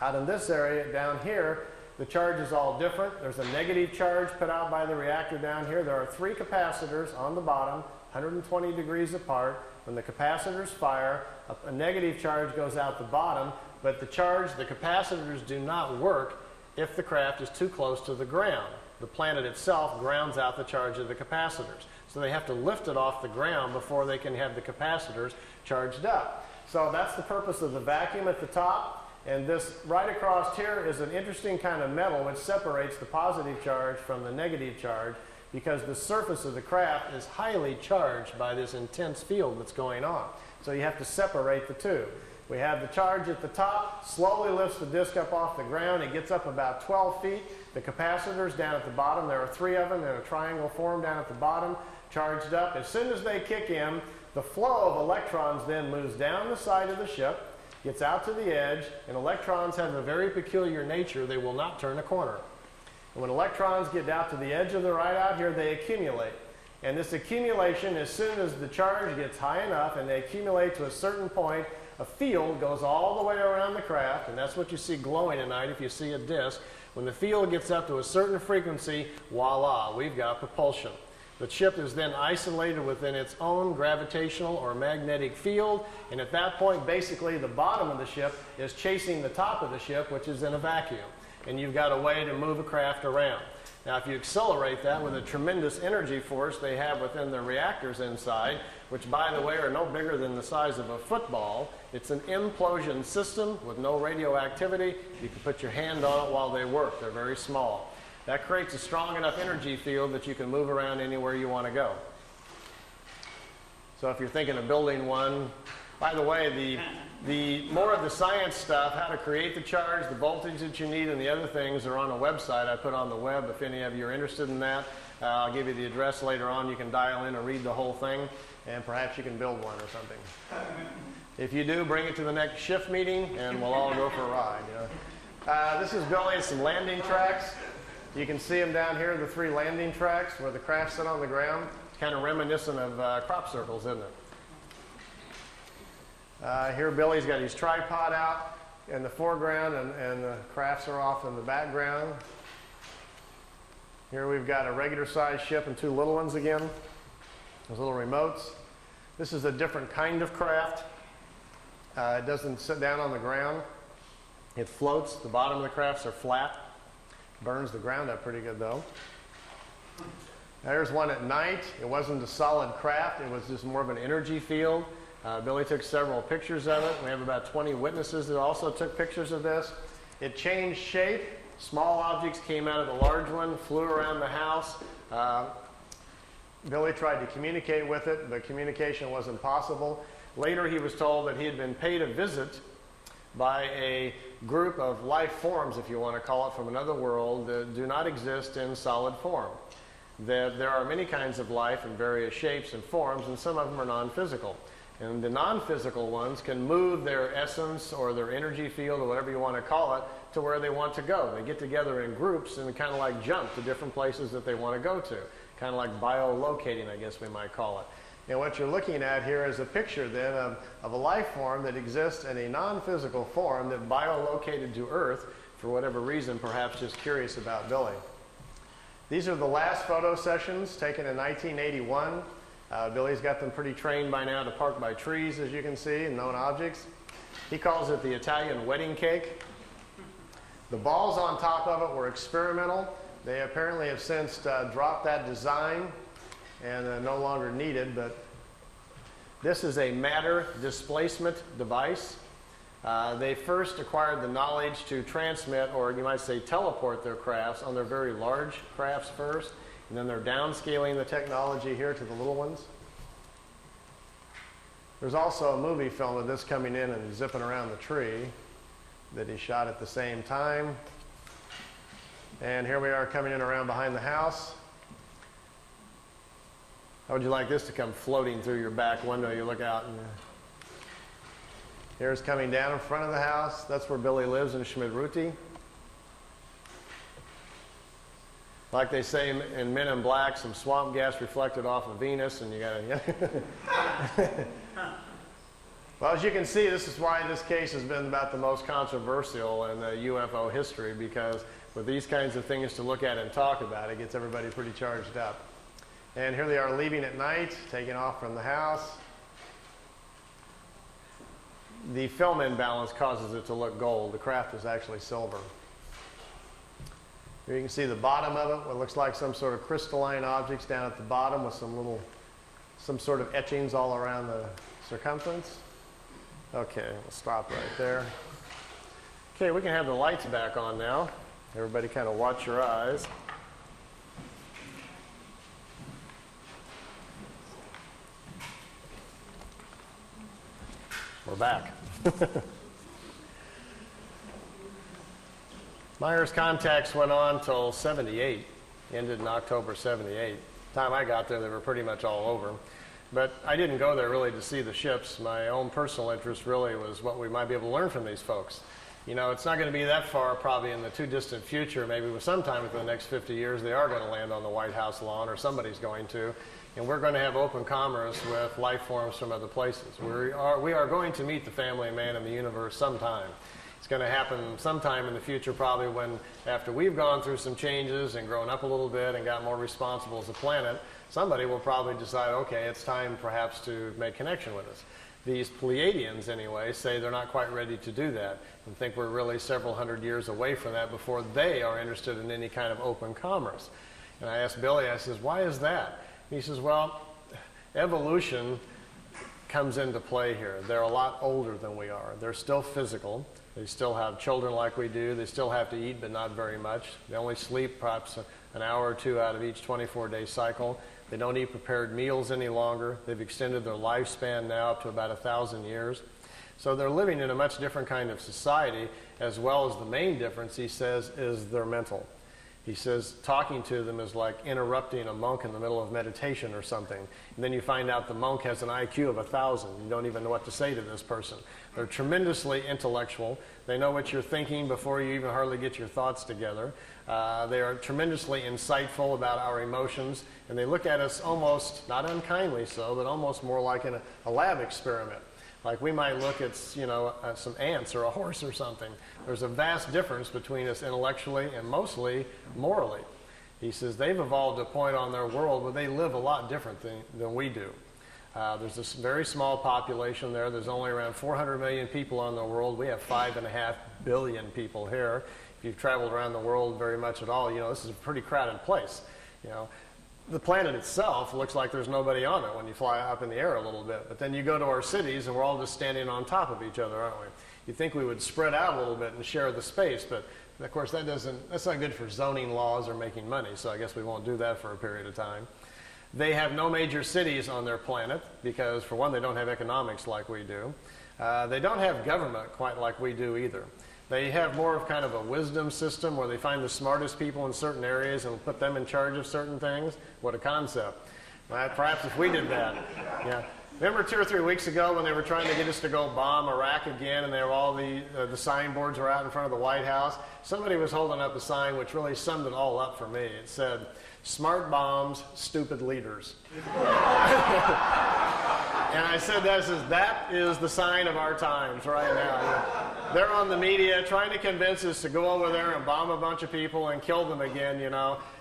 out in this area down here, the charge is all different. There's a negative charge put out by the reactor down here. There are 3 capacitors on the bottom, 120 degrees apart. When the capacitors fire, a negative charge goes out the bottom, but the capacitors do not work if the craft is too close to the ground. The planet itself grounds out the charge of the capacitors. So they have to lift it off the ground before they can have the capacitors charged up. So that's the purpose of the vacuum at the top. And this right across here is an interesting kind of metal which separates the positive charge from the negative charge, because the surface of the craft is highly charged by this intense field that's going on. So you have to separate the two. We have the charge at the top, slowly lifts the disc up off the ground. It gets up about 12 feet. The capacitors down at the bottom, there are 3 of them in a triangle form down at the bottom, charged up. As soon as they kick in, the flow of electrons then moves down the side of the ship, gets out to the edge, and electrons have a very peculiar nature. They will not turn a corner. And when electrons get out to the edge of the right out here, they accumulate. And this accumulation, as soon as the charge gets high enough and they accumulate to a certain point, a field goes all the way around the craft, and that's what you see glowing at night if you see a disk. When the field gets up to a certain frequency, voila, we've got propulsion. The ship is then isolated within its own gravitational or magnetic field, and at that point, basically, the bottom of the ship is chasing the top of the ship, which is in a vacuum. And you've got a way to move a craft around. Now, if you accelerate that with a tremendous energy force they have within the reactors inside, which, by the way, are no bigger than the size of a football, it's an implosion system with no radioactivity. You can put your hand on it while they work. They're very small. That creates a strong enough energy field that you can move around anywhere you want to go. So if you're thinking of building one, by the way, the more of the science stuff, how to create the charge, the voltage that you need, and the other things are on a website I put on the web. If any of you are interested in that, I'll give you the address later on. You can dial in and read the whole thing, and perhaps you can build one or something. If you do, bring it to the next shift meeting, and we'll all go for a ride. You know. This is building some landing tracks. You can see them down here, the 3 landing tracks where the craft sit on the ground. It's kind of reminiscent of crop circles, isn't it? Here Billy's got his tripod out in the foreground, and the crafts are off in the background. Here we've got a regular sized ship and 2 little ones again. Those little remotes. This is a different kind of craft. It doesn't sit down on the ground. It floats. The bottom of the crafts are flat. Burns the ground up pretty good though. There's one at night. It wasn't a solid craft. It was just more of an energy field. Billy took several pictures of it. We have about 20 witnesses that also took pictures of this. It changed shape. Small objects came out of the large one, flew around the house. Billy tried to communicate with it, but communication wasn't possible. Later he was told that he had been paid a visit by a group of life forms, if you want to call it, from another world that do not exist in solid form. That there are many kinds of life in various shapes and forms, and some of them are non-physical. And the non-physical ones can move their essence or their energy field or whatever you want to call it to where they want to go. They get together in groups and kind of like jump to different places that they want to go to. Kind of like biolocating, I guess we might call it. And what you're looking at here is a picture then of a life form that exists in a non-physical form that biolocated to Earth for whatever reason, perhaps just curious about Billy. These are the last photo sessions taken in 1981. Billy's got them pretty trained by now to park by trees, as you can see, and known objects. He calls it the Italian wedding cake. The balls on top of it were experimental. They apparently have since dropped that design and no longer needed, but this is a matter displacement device. They first acquired the knowledge to transmit, or you might say teleport their crafts on their very large crafts first, and then they're downscaling the technology here to the little ones. There's also a movie film of this coming in and zipping around the tree that he shot at the same time. And here we are coming in around behind the house. How would you like this to come floating through your back window? You look out and here's coming down in front of the house. That's where Billy lives in Schmidruti. Like they say in Men in Black, some swamp gas reflected off of Venus, and you gotta. Well, as you can see, this is why this case has been about the most controversial in the UFO history, because with these kinds of things to look at and talk about, it gets everybody pretty charged up. And here they are leaving at night, taking off from the house. The film imbalance causes it to look gold. The craft is actually silver. Here you can see the bottom of it, what looks like some sort of crystalline objects down at the bottom with some sort of etchings all around the circumference. Okay, we'll stop right there. Okay, we can have the lights back on now. Everybody kind of watch your eyes. We're back. Meier's contacts went on till 78, ended in October 78. The time I got there, they were pretty much all over. But I didn't go there really to see the ships. My own personal interest really was what we might be able to learn from these folks. You know, it's not going to be that far, probably in the too distant future, maybe with sometime within the next 50 years, they are going to land on the White House lawn, or somebody's going to. And we're going to have open commerce with life forms from other places. We are going to meet the family of man in the universe sometime. It's going to happen sometime in the future, probably when, after we've gone through some changes and grown up a little bit and got more responsible as a planet, somebody will probably decide, okay, it's time perhaps to make connection with us. These Pleiadians, anyway, say they're not quite ready to do that and think we're really several hundred years away from that before they are interested in any kind of open commerce. And I asked Billy, I says, why is that? He says, well, evolution comes into play here. They're a lot older than we are. They're still physical. They still have children like we do. They still have to eat, but not very much. They only sleep perhaps an hour or two out of each 24-day cycle. They don't eat prepared meals any longer. They've extended their lifespan now up to about 1,000 years. So they're living in a much different kind of society, as well as the main difference, he says, is their mental. He says talking to them is like interrupting a monk in the middle of meditation or something. And then you find out the monk has an IQ of 1,000. You don't even know what to say to this person. They're tremendously intellectual. They know what you're thinking before you even hardly get your thoughts together. They are tremendously insightful about our emotions. And they look at us almost, not unkindly so, but almost more like in a lab experiment. Like we might look at, some ants or a horse or something. There's a vast difference between us intellectually and mostly morally. He says they've evolved to a point on their world where they live a lot different than we do. There's this very small population there. There's only around 400 million people on the world. We have 5.5 billion people here. If you've traveled around the world very much at all, this is a pretty crowded place. The planet itself looks like there's nobody on it when you fly up in the air a little bit. But then you go to our cities and we're all just standing on top of each other, aren't we? You'd think we would spread out a little bit and share the space, but of course that's not good for zoning laws or making money, so I guess we won't do that for a period of time. They have no major cities on their planet because, for one, they don't have economics like we do. They don't have government quite like we do either. They have more of kind of a wisdom system where they find the smartest people in certain areas and put them in charge of certain things. What a concept. Perhaps if we did that. Yeah. Remember 2 or 3 weeks ago when they were trying to get us to go bomb Iraq again, and they were all the signboards were out in front of the White House? Somebody was holding up a sign which really summed it all up for me. It said, "Smart bombs, stupid leaders." And I said, that is the sign of our times right now. They're on the media trying to convince us to go over there and bomb a bunch of people and kill them again,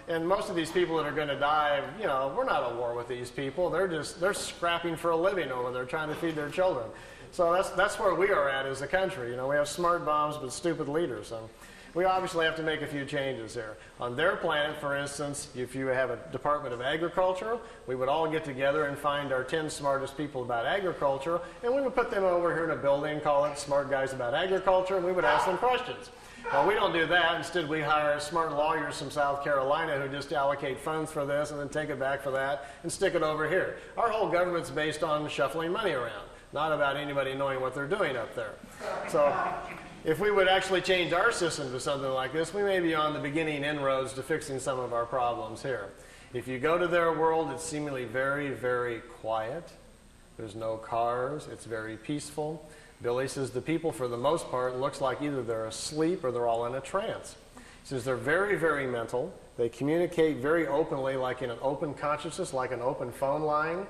And most of these people that are going to die, we're not at war with these people. They're scrapping for a living over there trying to feed their children. So that's where we are at as a country. We have smart bombs but stupid leaders. So we obviously have to make a few changes here. On their planet, for instance, if you have a Department of Agriculture, we would all get together and find our 10 smartest people about agriculture, and we would put them over here in a building, call it Smart Guys About Agriculture, and we would ask them questions. Well, we don't do that. Instead, we hire smart lawyers from South Carolina who just allocate funds for this and then take it back for that and stick it over here. Our whole government's based on shuffling money around, not about anybody knowing what they're doing up there. So if we would actually change our system to something like this, we may be on the beginning inroads to fixing some of our problems here. If you go to their world, it's seemingly very, very quiet. There's no cars. It's very peaceful. Billy says the people, for the most part, looks like either they're asleep or they're all in a trance. He says they're very, very mental. They communicate very openly, like in an open consciousness, like an open phone line.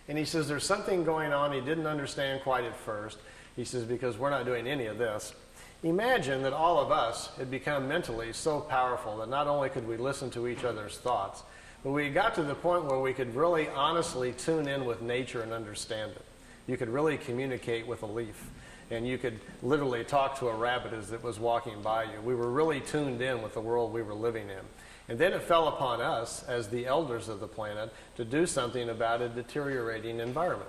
And he says there's something going on he didn't understand quite at first. He says, because we're not doing any of this. Imagine that all of us had become mentally so powerful that not only could we listen to each other's thoughts, but we got to the point where we could really honestly tune in with nature and understand it. You could really communicate with a leaf. And you could literally talk to a rabbit as it was walking by you. We were really tuned in with the world we were living in. And then it fell upon us, as the elders of the planet, to do something about a deteriorating environment.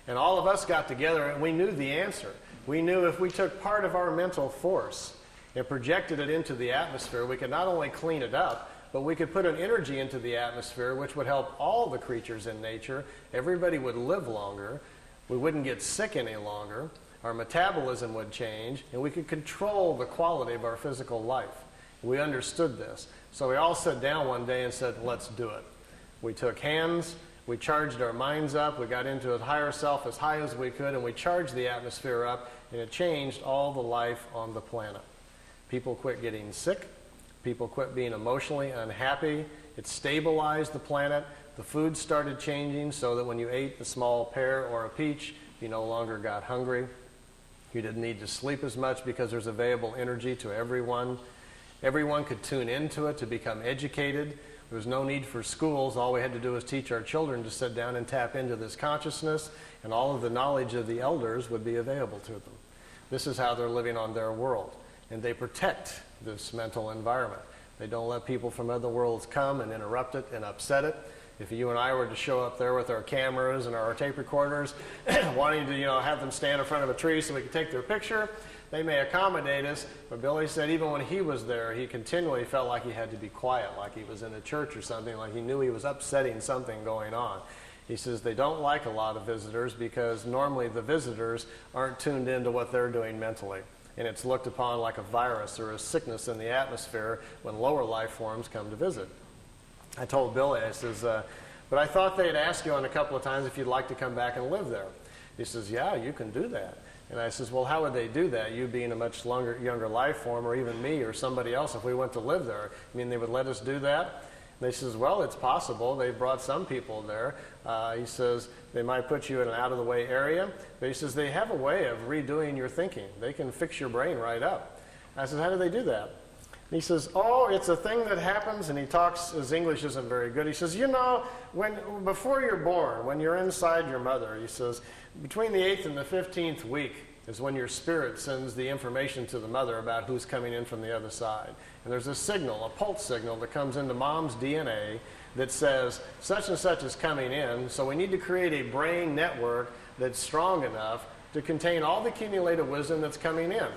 And all of us got together and we knew the answer. We knew if we took part of our mental force and projected it into the atmosphere, we could not only clean it up, but we could put an energy into the atmosphere which would help all the creatures in nature. Everybody would live longer. We wouldn't get sick any longer. Our metabolism would change, and we could control the quality of our physical life. We understood this. So we all sat down one day and said, let's do it. We took hands, we charged our minds up, we got into a higher self as high as we could, and we charged the atmosphere up, and it changed all the life on the planet. People quit getting sick. People quit being emotionally unhappy. It stabilized the planet. The food started changing so that when you ate a small pear or a peach, you no longer got hungry. You didn't need to sleep as much because there's available energy to everyone. Everyone could tune into it to become educated. There was no need for schools. All we had to do was teach our children to sit down and tap into this consciousness, and all of the knowledge of the elders would be available to them. This is how they're living on their world. And they protect this mental environment. They don't let people from other worlds come and interrupt it and upset it. If you and I were to show up there with our cameras and our tape recorders, wanting to, have them stand in front of a tree so we could take their picture, they may accommodate us. But Billy said even when he was there, he continually felt like he had to be quiet, like he was in a church or something, like he knew he was upsetting something going on. He says they don't like a lot of visitors because normally the visitors aren't tuned into what they're doing mentally. And it's looked upon like a virus or a sickness in the atmosphere when lower life forms come to visit. I told Billy, I says, but I thought they'd ask you on a couple of times if you'd like to come back and live there. He says, yeah, you can do that. And I says, well, how would they do that? You being a much younger life form, or even me or somebody else, if we went to live there, I mean, they would let us do that? And they says, well, it's possible. They brought some people there. He says, they might put you in an out-of-the-way area. But he says, they have a way of redoing your thinking. They can fix your brain right up. I said, how do they do that? And he says, oh, it's a thing that happens, and he talks, his English isn't very good. He says, before you're born, when you're inside your mother, he says, between the 8th and the 15th week is when your spirit sends the information to the mother about who's coming in from the other side. And there's a signal, a pulse signal that comes into mom's DNA that says, such and such is coming in, so we need to create a brain network that's strong enough to contain all the accumulated wisdom that's coming in.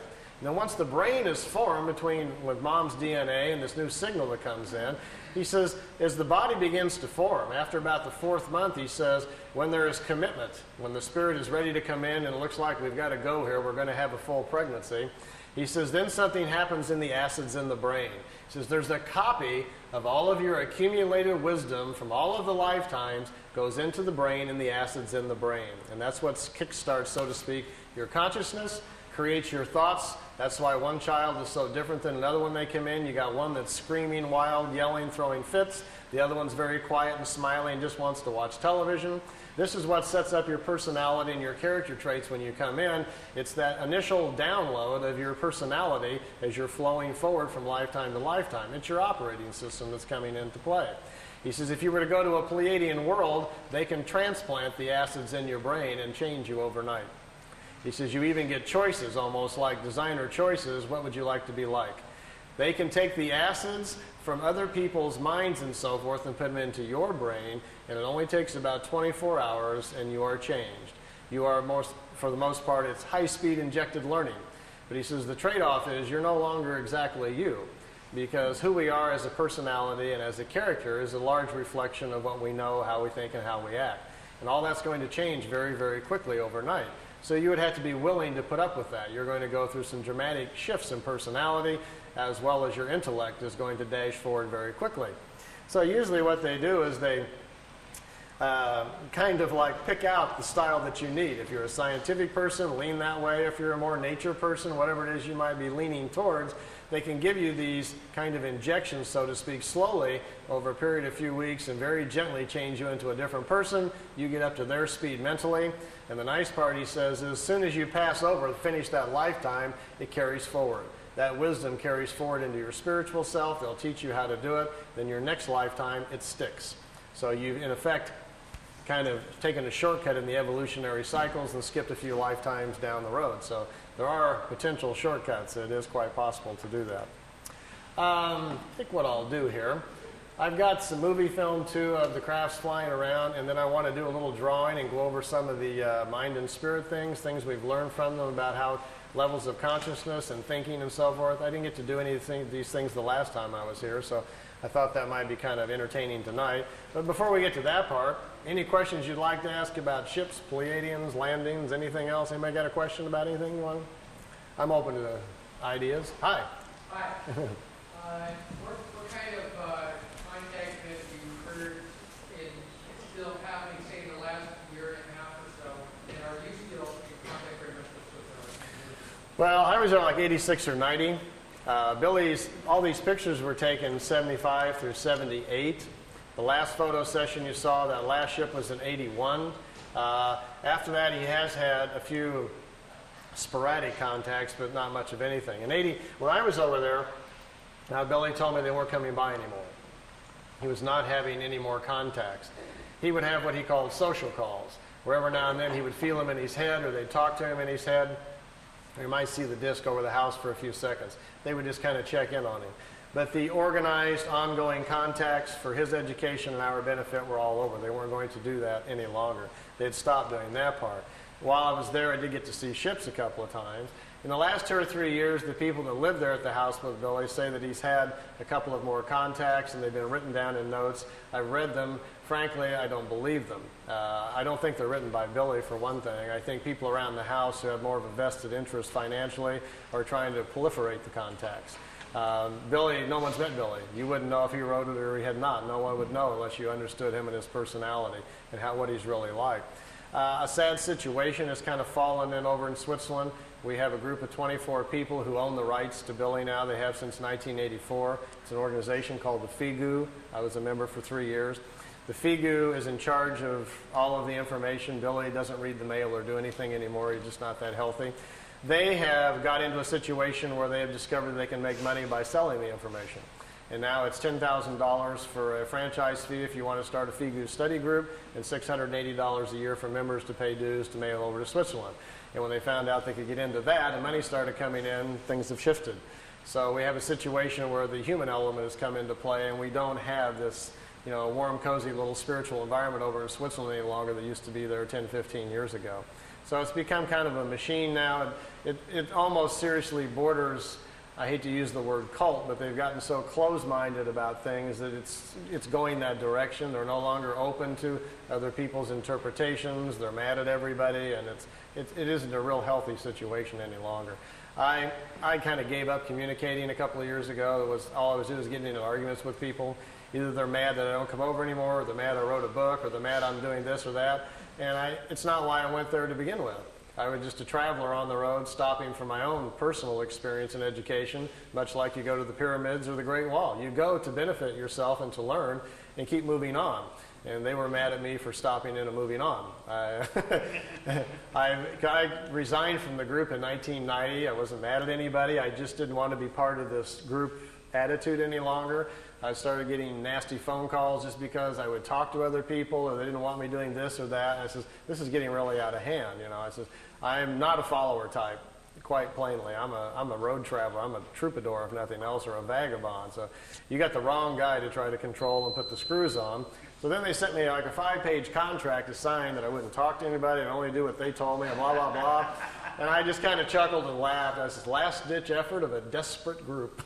Now, once the brain is formed with mom's DNA and this new signal that comes in, he says, as the body begins to form, after about the 4th month, he says, when there is commitment, when the spirit is ready to come in and it looks like we've got to go here, we're going to have a full pregnancy, he says, then something happens in the acids in the brain. He says, there's a copy of all of your accumulated wisdom from all of the lifetimes goes into the brain and the acids in the brain. And that's what kickstarts, so to speak, your consciousness, creates your thoughts. That's why one child is so different than another when they come in. You got one that's screaming, wild, yelling, throwing fits. The other one's very quiet and smiling and just wants to watch television. This is what sets up your personality and your character traits when you come in. It's that initial download of your personality as you're flowing forward from lifetime to lifetime. It's your operating system that's coming into play. He says if you were to go to a Pleiadian world, they can transplant the acids in your brain and change you overnight. He says you even get choices, almost like designer choices. What would you like to be like? They can take the acids from other people's minds and so forth and put them into your brain, and it only takes about 24 hours and you are changed. You are, for the most part, it's high-speed injected learning. But he says the trade-off is you're no longer exactly you, because who we are as a personality and as a character is a large reflection of what we know, how we think, and how we act. And all that's going to change very, very quickly overnight. So you would have to be willing to put up with that. You're going to go through some dramatic shifts in personality, as well as your intellect is going to dash forward very quickly. So usually what they do is they kind of like pick out the style that you need. If you're a scientific person, lean that way. If you're a more nature person, whatever it is you might be leaning towards, they can give you these kind of injections, so to speak, slowly over a period of a few weeks and very gently change you into a different person. You get up to their speed mentally. And the nice part, he says, is as soon as you pass over, finish that lifetime, it carries forward. That wisdom carries forward into your spiritual self. They'll teach you how to do it. Then your next lifetime, it sticks. So you've, in effect, kind of taken a shortcut in the evolutionary cycles and skipped a few lifetimes down the road. So there are potential shortcuts. It is quite possible to do that. I think what I'll do here, I've got some movie film too of the crafts flying around, and then I want to do a little drawing and go over some of the mind and spirit things we've learned from them about how levels of consciousness and thinking and so forth. I didn't get to do any of these things the last time I was here, so I thought that might be kind of entertaining tonight. But before we get to that part, any questions you'd like to ask about ships, Pleiadians, landings, anything else? Anybody got a question about anything you want? I'm open to ideas. Hi. Hi. What kind of contact have you heard is still happening, say, in the last year and a half or so? And are you still in contact very much with them? Well, I was there like 86 or 90. All these pictures were taken 75 through 78. The last photo session you saw, that last ship was in 81. After that, he has had a few sporadic contacts, but not much of anything. In 80, when I was over there, Billy told me they weren't coming by anymore. He was not having any more contacts. He would have what he called social calls, where every now and then he would feel them in his head, or they'd talk to him in his head. Or you might see the disc over the house for a few seconds. They would just kind of check in on him. But the organized, ongoing contacts for his education and our benefit were all over. They weren't going to do that any longer. They'd stopped doing that part. While I was there, I did get to see ships a couple of times. In the last 2 or 3 years, the people that live there at the house with Billy say that he's had a couple of more contacts, and they've been written down in notes. I've read them. Frankly, I don't believe them. I don't think they're written by Billy, for one thing. I think people around the house who have more of a vested interest financially are trying to proliferate the contacts. Billy, no one's met Billy. You wouldn't know if he wrote it or he had not. No one would know unless you understood him and his personality and what he's really like. A sad situation has kind of fallen in over in Switzerland. We have a group of 24 people who own the rights to Billy now. They have since 1984. It's an organization called the FIGU. I was a member for 3 years. The FIGU is in charge of all of the information. Billy doesn't read the mail or do anything anymore. He's just not that healthy. They have got into a situation where they have discovered they can make money by selling the information. And now it's $10,000 for a franchise fee if you want to start a FIGU study group, and $680 a year for members to pay dues to mail over to Switzerland. And when they found out they could get into that and money started coming in, things have shifted. So we have a situation where the human element has come into play, and we don't have this warm, cozy little spiritual environment over in Switzerland any longer that used to be there 10, 15 years ago. So it's become kind of a machine now. It almost seriously borders, I hate to use the word cult, but they've gotten so closed-minded about things that it's going that direction. They're no longer open to other people's interpretations. They're mad at everybody, and it isn't a real healthy situation any longer. I kind of gave up communicating a couple of years ago. All I was doing was getting into arguments with people. Either they're mad that I don't come over anymore, or they're mad I wrote a book, or they're mad I'm doing this or that. And it's not why I went there to begin with. I was just a traveler on the road, stopping for my own personal experience and education, much like you go to the pyramids or the Great Wall. You go to benefit yourself and to learn and keep moving on. And they were mad at me for stopping in and moving on. I resigned from the group in 1990. I wasn't mad at anybody. I just didn't want to be part of this group attitude any longer. I started getting nasty phone calls just because I would talk to other people, or they didn't want me doing this or that. And I says, this is getting really out of hand. I says, I am not a follower type. quite plainly. I'm a road traveler. I'm a troubadour, if nothing else, or a vagabond. So you got the wrong guy to try to control and put the screws on. So then they sent me like a 5-page contract to sign that I wouldn't talk to anybody and only do what they told me and blah, blah, blah. And I just kind of chuckled and laughed. I said, last-ditch effort of a desperate group.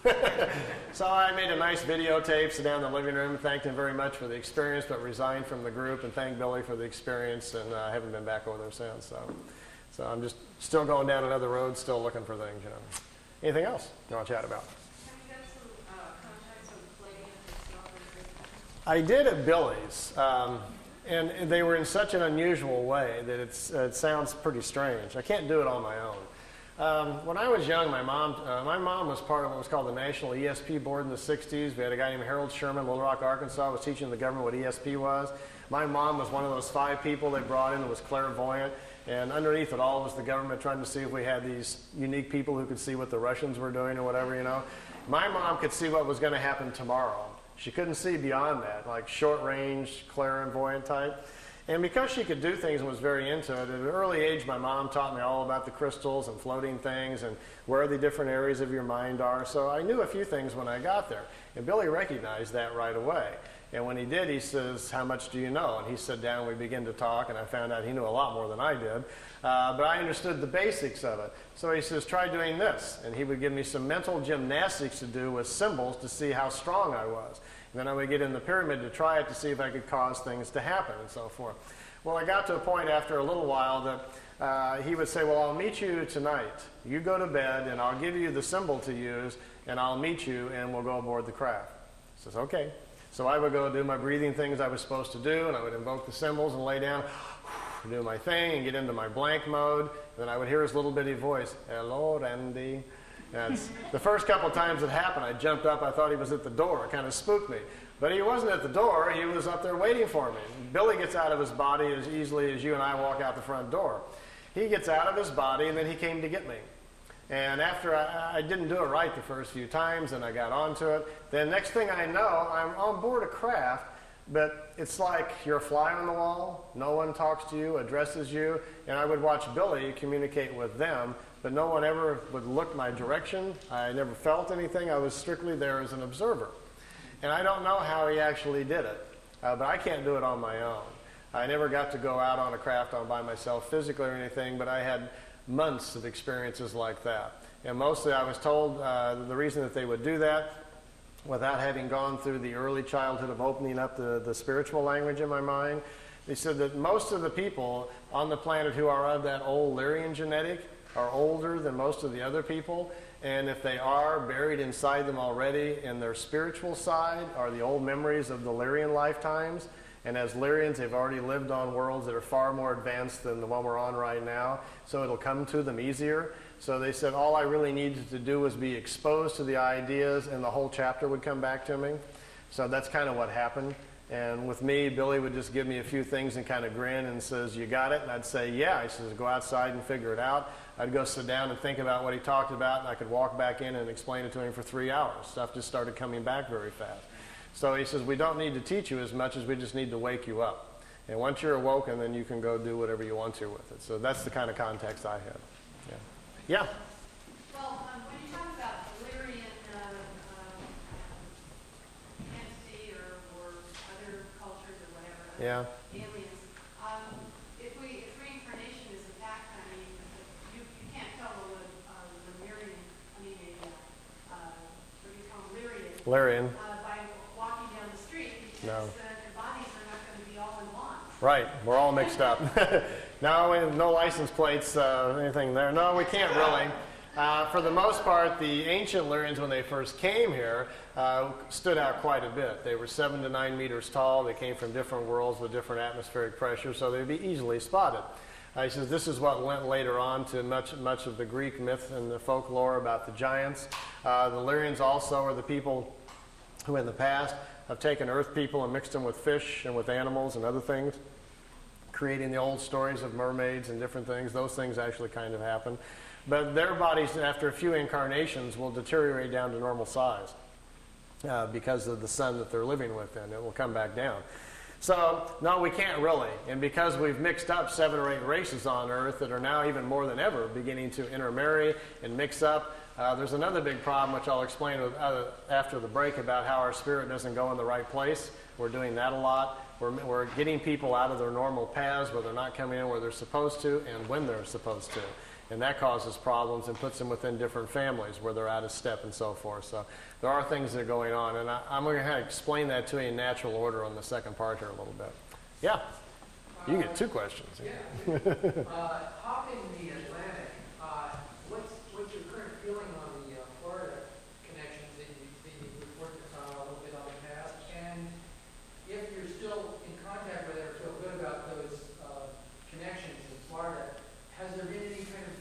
So I made a nice videotape, sit down in the living room, thanked him very much for the experience, but resigned from the group, and thanked Billy for the experience, and I haven't been back over there since. So I'm just still going down another road, still looking for things, you know. Anything else you want to chat about? Have you got some contacts on Pleiadian and stuff? I did at Billy's, and they were in such an unusual way that it sounds pretty strange. I can't do it on my own. When I was young, my mom was part of what was called the National ESP Board in the 60s. We had a guy named Harold Sherman, Little Rock, Arkansas, was teaching the government what ESP was. My mom was one of those 5 people they brought in that was clairvoyant. And underneath it all was the government trying to see if we had these unique people who could see what the Russians were doing or whatever, you know. My mom could see what was going to happen tomorrow. She couldn't see beyond that, like short-range, clairvoyant type. And because she could do things and was very into it, at an early age, my mom taught me all about the crystals and floating things and where the different areas of your mind are. So I knew a few things when I got there. And Billy recognized that right away. And when he did, he says, "How much do you know?" And he sat down, and we began to talk, and I found out he knew a lot more than I did. But I understood the basics of it. So he says, "Try doing this." And he would give me some mental gymnastics to do with symbols to see how strong I was. And then I would get in the pyramid to try it to see if I could cause things to happen and so forth. Well, I got to a point after a little while that he would say, "Well, I'll meet you tonight. You go to bed, and I'll give you the symbol to use, and I'll meet you, and we'll go aboard the craft." I says, "Okay." So I would go do my breathing things I was supposed to do, and I would invoke the symbols and lay down, do my thing, and get into my blank mode. And then I would hear his little bitty voice, "Hello, Randy." And the first couple of times it happened, I jumped up. I thought he was at the door. It kind of spooked me. But he wasn't at the door. He was up there waiting for me. Billy gets out of his body as easily as you and I walk out the front door. He gets out of his body, and then he came to get me. And after I didn't do it right the first few times, and I got onto it, then next thing I know, I'm on board a craft, but it's like you're a fly on the wall. No one talks to you, addresses you, and I would watch Billy communicate with them, but no one ever would look my direction. I never felt anything. I was strictly there as an observer. And I don't know how he actually did it, but I can't do it on my own. I never got to go out on a craft all by myself physically or anything, but I had months of experiences like that. And mostly I was told the reason that they would do that, without having gone through the early childhood of opening up the spiritual language in my mind, they said that most of the people on the planet who are of that old Lyrian genetic are older than most of the other people. And if they are, buried inside them already in their spiritual side are the old memories of the Lyrian lifetimes. And as Lyrians, they've already lived on worlds that are far more advanced than the one we're on right now, so it'll come to them easier. So they said all I really needed to do was be exposed to the ideas, and the whole chapter would come back to me. So that's kind of what happened. And with me, Billy would just give me a few things and kind of grin and says, "You got it?" And I'd say, "Yeah." He says, "Go outside and figure it out." I'd go sit down and think about what he talked about, and I could walk back in and explain it to him for 3 hours. Stuff just started coming back very fast. So he says, "We don't need to teach you as much as we just need to wake you up. And once you're awoken, then you can go do whatever you want to with it." So that's the kind of context I had. Yeah. Yeah. Well, when you talk about Illyrian entity or other cultures or whatever, Yeah. aliens, if reincarnation is a fact, I mean, you can't tell the Lemurian, I mean, what do you call them, Lyrian. by walking down the street, because No. their bodies are not going to be all in one. Right. We're all mixed up. No license plates, anything there. No, we can't really. For the most part, the ancient Lyrians, when they first came here, stood out quite a bit. They were 7 to 9 meters tall. They came from different worlds with different atmospheric pressure, so they'd be easily spotted. He says this is what went later on to much of the Greek myth and the folklore about the giants. The Lyrians also are the people who in the past have taken earth people and mixed them with fish and with animals and other things, creating the old stories of mermaids and different things. Those things actually kind of happen. But their bodies, after a few incarnations, will deteriorate down to normal size because of the sun that they're living with, and it will come back down. So, no, we can't really. And because we've mixed up 7 or 8 races on Earth that are now even more than ever beginning to intermarry and mix up, there's another big problem, which I'll explain after the break, about how our spirit doesn't go in the right place. We're doing that a lot. We're getting people out of their normal paths where they're not coming in where they're supposed to and when they're supposed to. And that causes problems and puts them within different families where they're out of step and so forth. So there are things that are going on. And I'm going to kind of explain that to you in natural order on the second part here a little bit. Yeah? You get 2 questions. Yeah. Hopping the Atlantic, what's your current feeling on the Florida connections that you've worked on a little bit on the past? And if you're still in contact with it or feel good about those connections in Florida, has there been any kind of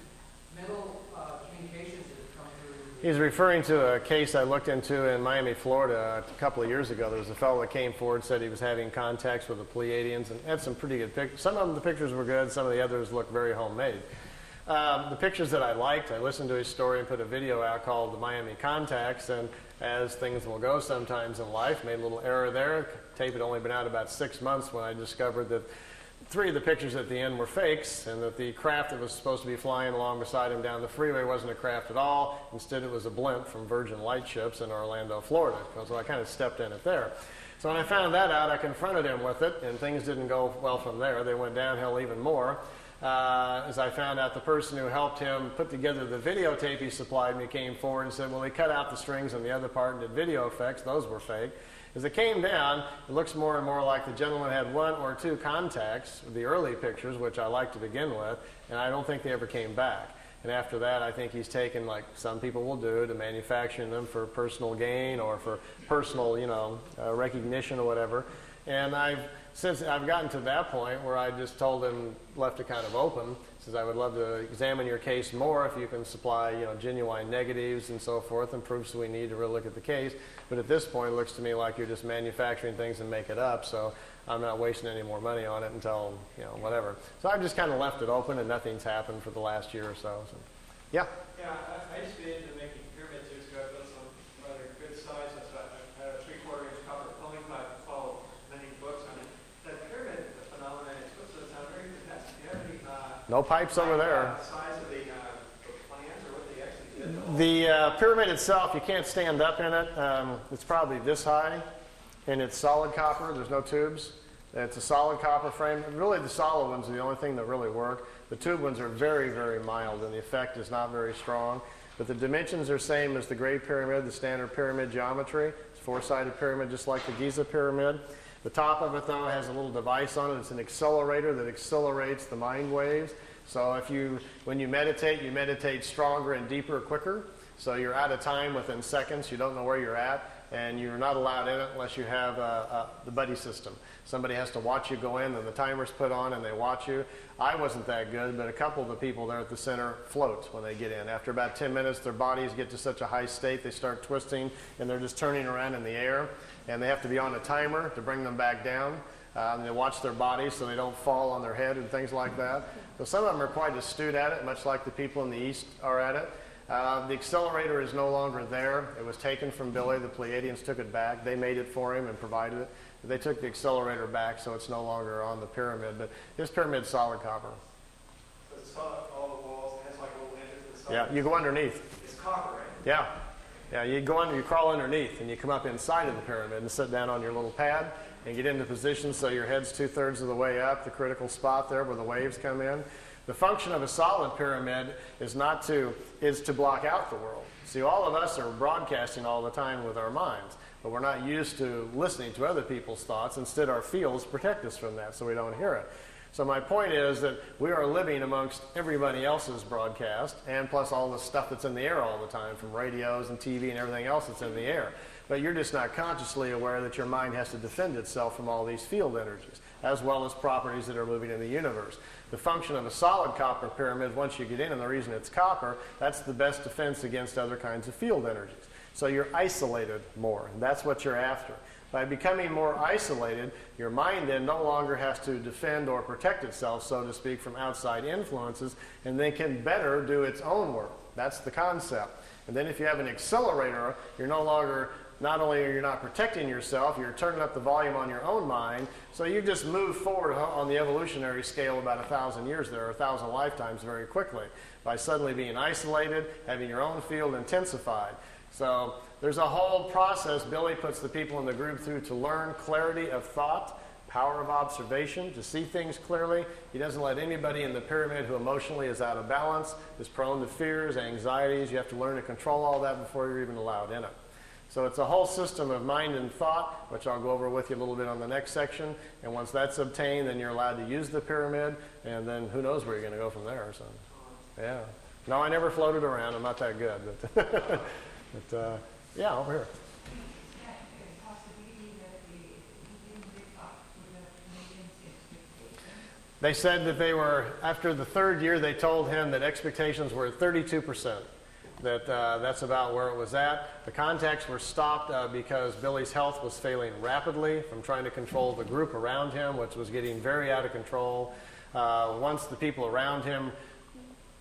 mental communications that have come through? He's referring to a case I looked into in Miami, Florida a couple of years ago. There was a fellow that came forward, said he was having contacts with the Pleiadians, and had some pretty good pictures. Some of them, the pictures were good. Some of the others looked very homemade. The pictures that I liked, I listened to his story and put a video out called the Miami Contacts, and as things will go sometimes in life, made a little error there. Tape had only been out about 6 months when I discovered that 3 of the pictures at the end were fakes, and that the craft that was supposed to be flying along beside him down the freeway wasn't a craft at all. Instead, it was a blimp from Virgin Lightships in Orlando, Florida. So I kind of stepped in it there. So when I found that out, I confronted him with it, and things didn't go well from there. They went downhill even more. As I found out the person who helped him put together the videotape he supplied me came forward and said, well, he cut out the strings on the other part and did video effects. Those were fake. As it came down, it looks more and more like the gentleman had 1 or 2 contacts, the early pictures, which I liked to begin with, and I don't think they ever came back. And after that, I think he's taken, like some people will do, to manufacturing them for personal gain or for personal, recognition or whatever. And since I've gotten to that point where I just told him, left it kind of open, says I would love to examine your case more if you can supply, genuine negatives and so forth and proofs we need to really look at the case. But at this point, it looks to me like you're just manufacturing things and make it up. So I'm not wasting any more money on it until, whatever. So I've just kind of left it open, and nothing's happened for the last year or so. Yeah? Yeah, I used to be into making pyramid tubes, so I've done some rather good sizes. I had a 3/4-inch copper filling pipe and followed many books on it. That pyramid phenomenon, it's supposed to sound very fantastic. Do you have any No pipes over there. size of the plans or what they actually did? The pyramid itself, you can't stand up in it. It's probably this high, and it's solid copper. There's no tubes. It's a solid copper frame. Really, the solid ones are the only thing that really work. The tube ones are very, very mild, and the effect is not very strong. But the dimensions are same as the Great Pyramid, the standard pyramid geometry. It's a 4-sided pyramid, just like the Giza Pyramid. The top of it, though, has a little device on it. It's an accelerator that accelerates the mind waves. So when you meditate stronger and deeper, quicker. So you're out of time within seconds. You don't know where you're at, and you're not allowed in it unless you have the buddy system. Somebody has to watch you go in, and the timer's put on, and they watch you. I wasn't that good, but a couple of the people there at the center float when they get in. After about 10 minutes, their bodies get to such a high state, they start twisting, and they're just turning around in the air. And they have to be on a timer to bring them back down. And they watch their bodies so they don't fall on their head and things like that. So some of them are quite astute at it, much like the people in the East are at it. The accelerator is no longer there. It was taken from Billy. The Pleiadians took it back. They made it for him and provided it. They took the accelerator back, so it's no longer on the pyramid. But this pyramid's solid copper. So it's solid, all the walls, and it's like a little entrance to the Yeah, you go underneath. It's copper, right? Yeah. Yeah, you go under, you crawl underneath, and you come up inside of the pyramid and sit down on your little pad and get into position so your head's 2/3 of the way up, the critical spot there where the waves come in. The function of a solid pyramid is to block out the world. See, all of us are broadcasting all the time with our minds, but we're not used to listening to other people's thoughts. Instead, our fields protect us from that so we don't hear it. So my point is that we are living amongst everybody else's broadcast, and plus all the stuff that's in the air all the time, from radios and TV and everything else that's in the air. But you're just not consciously aware that your mind has to defend itself from all these field energies, as well as properties that are moving in the universe. The function of a solid copper pyramid, once you get in, and the reason it's copper, that's the best defense against other kinds of field energies. So you're isolated more, and that's what you're after. By becoming more isolated, your mind then no longer has to defend or protect itself, so to speak, from outside influences, and then can better do its own work. That's the concept. And then if you have an accelerator, you're no longer not only are you not protecting yourself, you're turning up the volume on your own mind. So you just move forward on the evolutionary scale about 1,000 years there, 1,000 lifetimes very quickly, by suddenly being isolated, having your own field intensified. So there's a whole process Billy puts the people in the group through to learn clarity of thought, power of observation, to see things clearly. He doesn't let anybody in the pyramid who emotionally is out of balance, is prone to fears, anxieties. You have to learn to control all that before you're even allowed in it. So it's a whole system of mind and thought, which I'll go over with you a little bit on the next section. And once that's obtained, then you're allowed to use the pyramid, and then who knows where you're going to go from there. So, yeah. No, I never floated around. I'm not that good. But yeah, over here. They said that they were, after the third year, they told him that expectations were at 32%. That's about where it was at. The contacts were stopped because Billy's health was failing rapidly from trying to control the group around him, which was getting very out of control. Once the people around him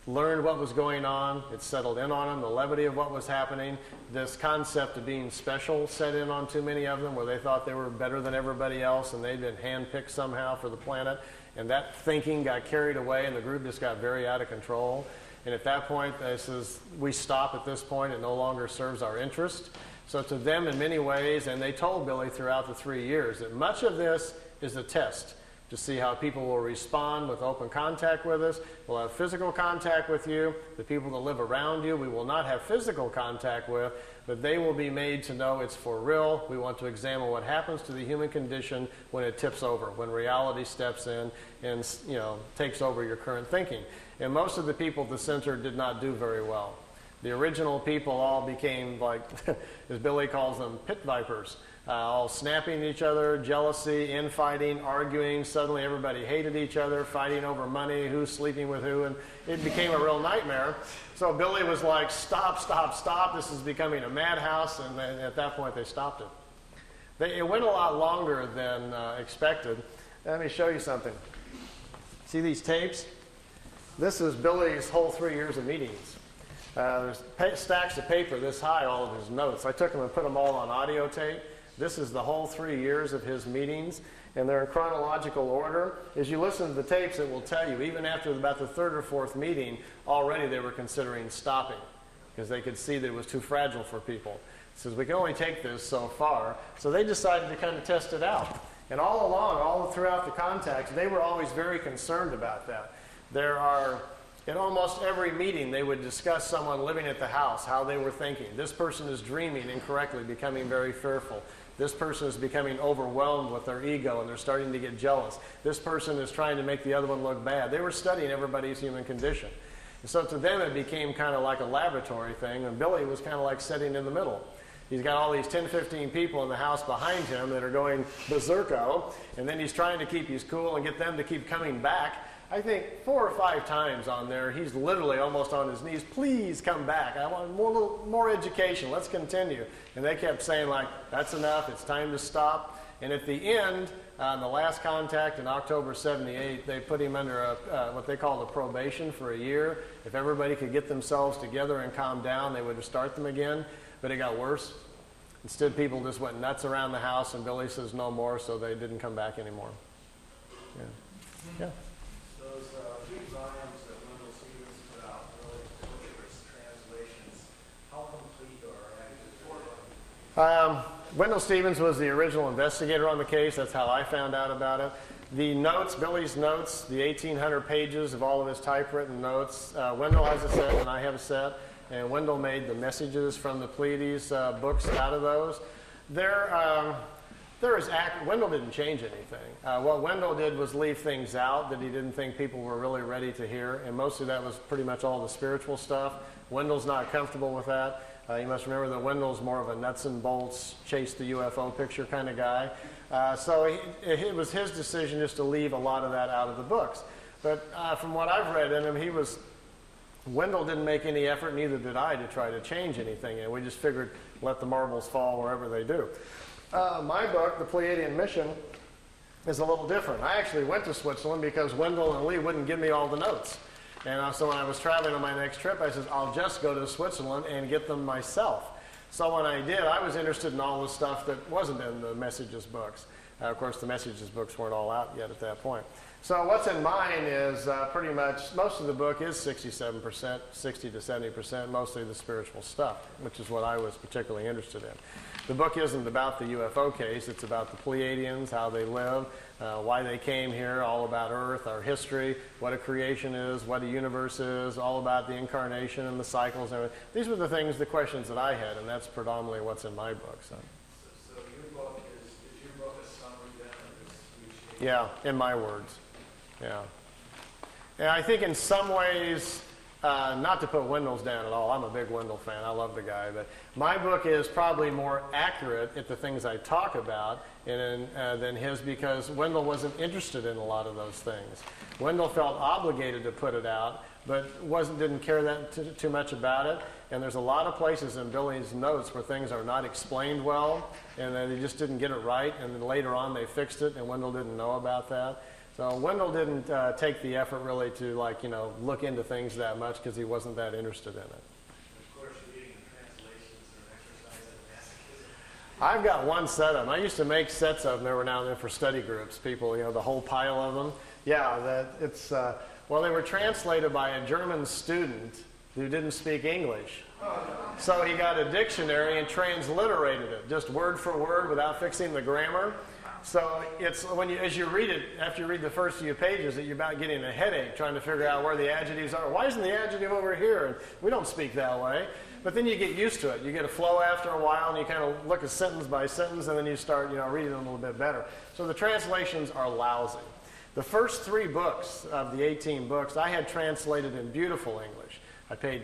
learned what was going on, it settled in on them, the levity of what was happening. This concept of being special set in on too many of them, where they thought they were better than everybody else and they'd been handpicked somehow for the planet. And that thinking got carried away and the group just got very out of control. And at that point, they says, we stop at this point. It no longer serves our interest. So to them, in many ways, and they told Billy throughout the 3 years, that much of this is a test to see how people will respond with open contact with us. We'll have physical contact with you. The people that live around you, we will not have physical contact with, but they will be made to know it's for real. We want to examine what happens to the human condition when it tips over, when reality steps in and takes over your current thinking. And most of the people at the center did not do very well. The original people all became, like, as Billy calls them, pit vipers. All snapping at each other, jealousy, infighting, arguing. Suddenly everybody hated each other, fighting over money, who's sleeping with who, and it became a real nightmare. So Billy was like, stop, stop, stop. This is becoming a madhouse, and then at that point they stopped it. It went a lot longer than expected. Let me show you something. See these tapes? This is Billy's whole 3 years of meetings. There's stacks of paper this high, all of his notes. I took them and put them all on audio tape. This is the whole 3 years of his meetings, and they're in chronological order. As you listen to the tapes, it will tell you, even after about the third or fourth meeting, already they were considering stopping because they could see that it was too fragile for people. It says, we can only take this so far. So they decided to kind of test it out. And all along, all throughout the contacts, they were always very concerned about that. In almost every meeting, they would discuss someone living at the house, how they were thinking. This person is dreaming incorrectly, becoming very fearful. This person is becoming overwhelmed with their ego and they're starting to get jealous. This person is trying to make the other one look bad. They were studying everybody's human condition. And so to them, it became kind of like a laboratory thing, and Billy was kind of like sitting in the middle. He's got all these 10, 15 people in the house behind him that are going berserko, and then he's trying to keep his cool and get them to keep coming back. I think 4 or 5 times on there, he's literally almost on his knees. Please come back. I want more education. Let's continue. And they kept saying, like, that's enough. It's time to stop. And at the end, the last contact in October 78, they put him under what they called a probation for a year. If everybody could get themselves together and calm down, they would start them again. But it got worse. Instead, people just went nuts around the house, and Billy says no more, so they didn't come back anymore. Yeah. Volumes that Wendell Stevens put out, really butcherous translations, how complete or accurate? Wendell Stevens was the original investigator on the case. That's how I found out about it. The notes, Billy's notes, the 1,800 pages of all of his typewritten notes, Wendell has a set and I have a set, and Wendell made the messages from the Pleiades books out of those. Wendell didn't change anything. What Wendell did was leave things out that he didn't think people were really ready to hear, and mostly that was pretty much all the spiritual stuff. Wendell's not comfortable with that. You must remember that Wendell's more of a nuts and bolts, chase the UFO picture kind of guy. So it was his decision just to leave a lot of that out of the books. But from what I've read in him, Wendell didn't make any effort, neither did I, to try to change anything. And we just figured, let the marbles fall wherever they do. My book, The Pleiadian Mission, is a little different. I actually went to Switzerland because Wendell and Lee wouldn't give me all the notes. And so when I was traveling on my next trip, I said, I'll just go to Switzerland and get them myself. So when I did, I was interested in all the stuff that wasn't in the Messages books. Of course, the Messages books weren't all out yet at that point. So what's in mine is pretty much, most of the book is 67%, 60 to 70%, mostly the spiritual stuff, which is what I was particularly interested in. The book isn't about the UFO case, it's about the Pleiadians, how they live, why they came here, all about Earth, our history, what a creation is, what a universe is, all about the incarnation and the cycles and everything. These were the things, the questions that I had, and that's predominantly what's in my book. So your book is your book a summary then of this huge? Yeah, in my words. Yeah. And I think in some ways, not to put Wendell's down at all, I'm a big Wendell fan, I love the guy, but my book is probably more accurate at the things I talk about than his, because Wendell wasn't interested in a lot of those things. Wendell felt obligated to put it out, but didn't care that too much about it. And there's a lot of places in Billy's notes where things are not explained well, and they just didn't get it right, and then later on they fixed it, and Wendell didn't know about that. So Wendell didn't take the effort really to look into things that much because he wasn't that interested in it. Of course, reading the translations are an exercise in masochism. I've got one set of them. I used to make sets of them every now and then for study groups. People, the whole pile of them. Yeah, they were translated by a German student who didn't speak English. So he got a dictionary and transliterated it, just word for word without fixing the grammar. So it's as you read it, after you read the first few pages, that you're about getting a headache trying to figure out where the adjectives are. Why isn't the adjective over here? And we don't speak that way. But then you get used to it. You get a flow after a while, and you kind of look at sentence by sentence, and then you start reading them a little bit better. So the translations are lousy. The first 3 books of the 18 books I had translated in beautiful English. I paid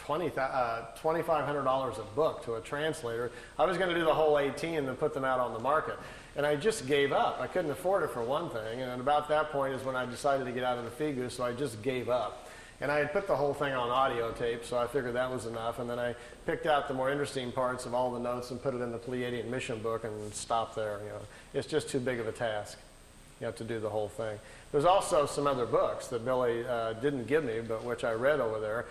$2,500 a book to a translator. I was going to do the whole 18 and then put them out on the market. And I just gave up. I couldn't afford it for one thing. And about that point is when I decided to get out of the figure, so I just gave up. And I had put the whole thing on audio tape, so I figured that was enough. And then I picked out the more interesting parts of all the notes and put it in the Pleiadian mission book and stopped there. It's just too big of a task, to do the whole thing. There's also some other books that Billy didn't give me, but which I read over there.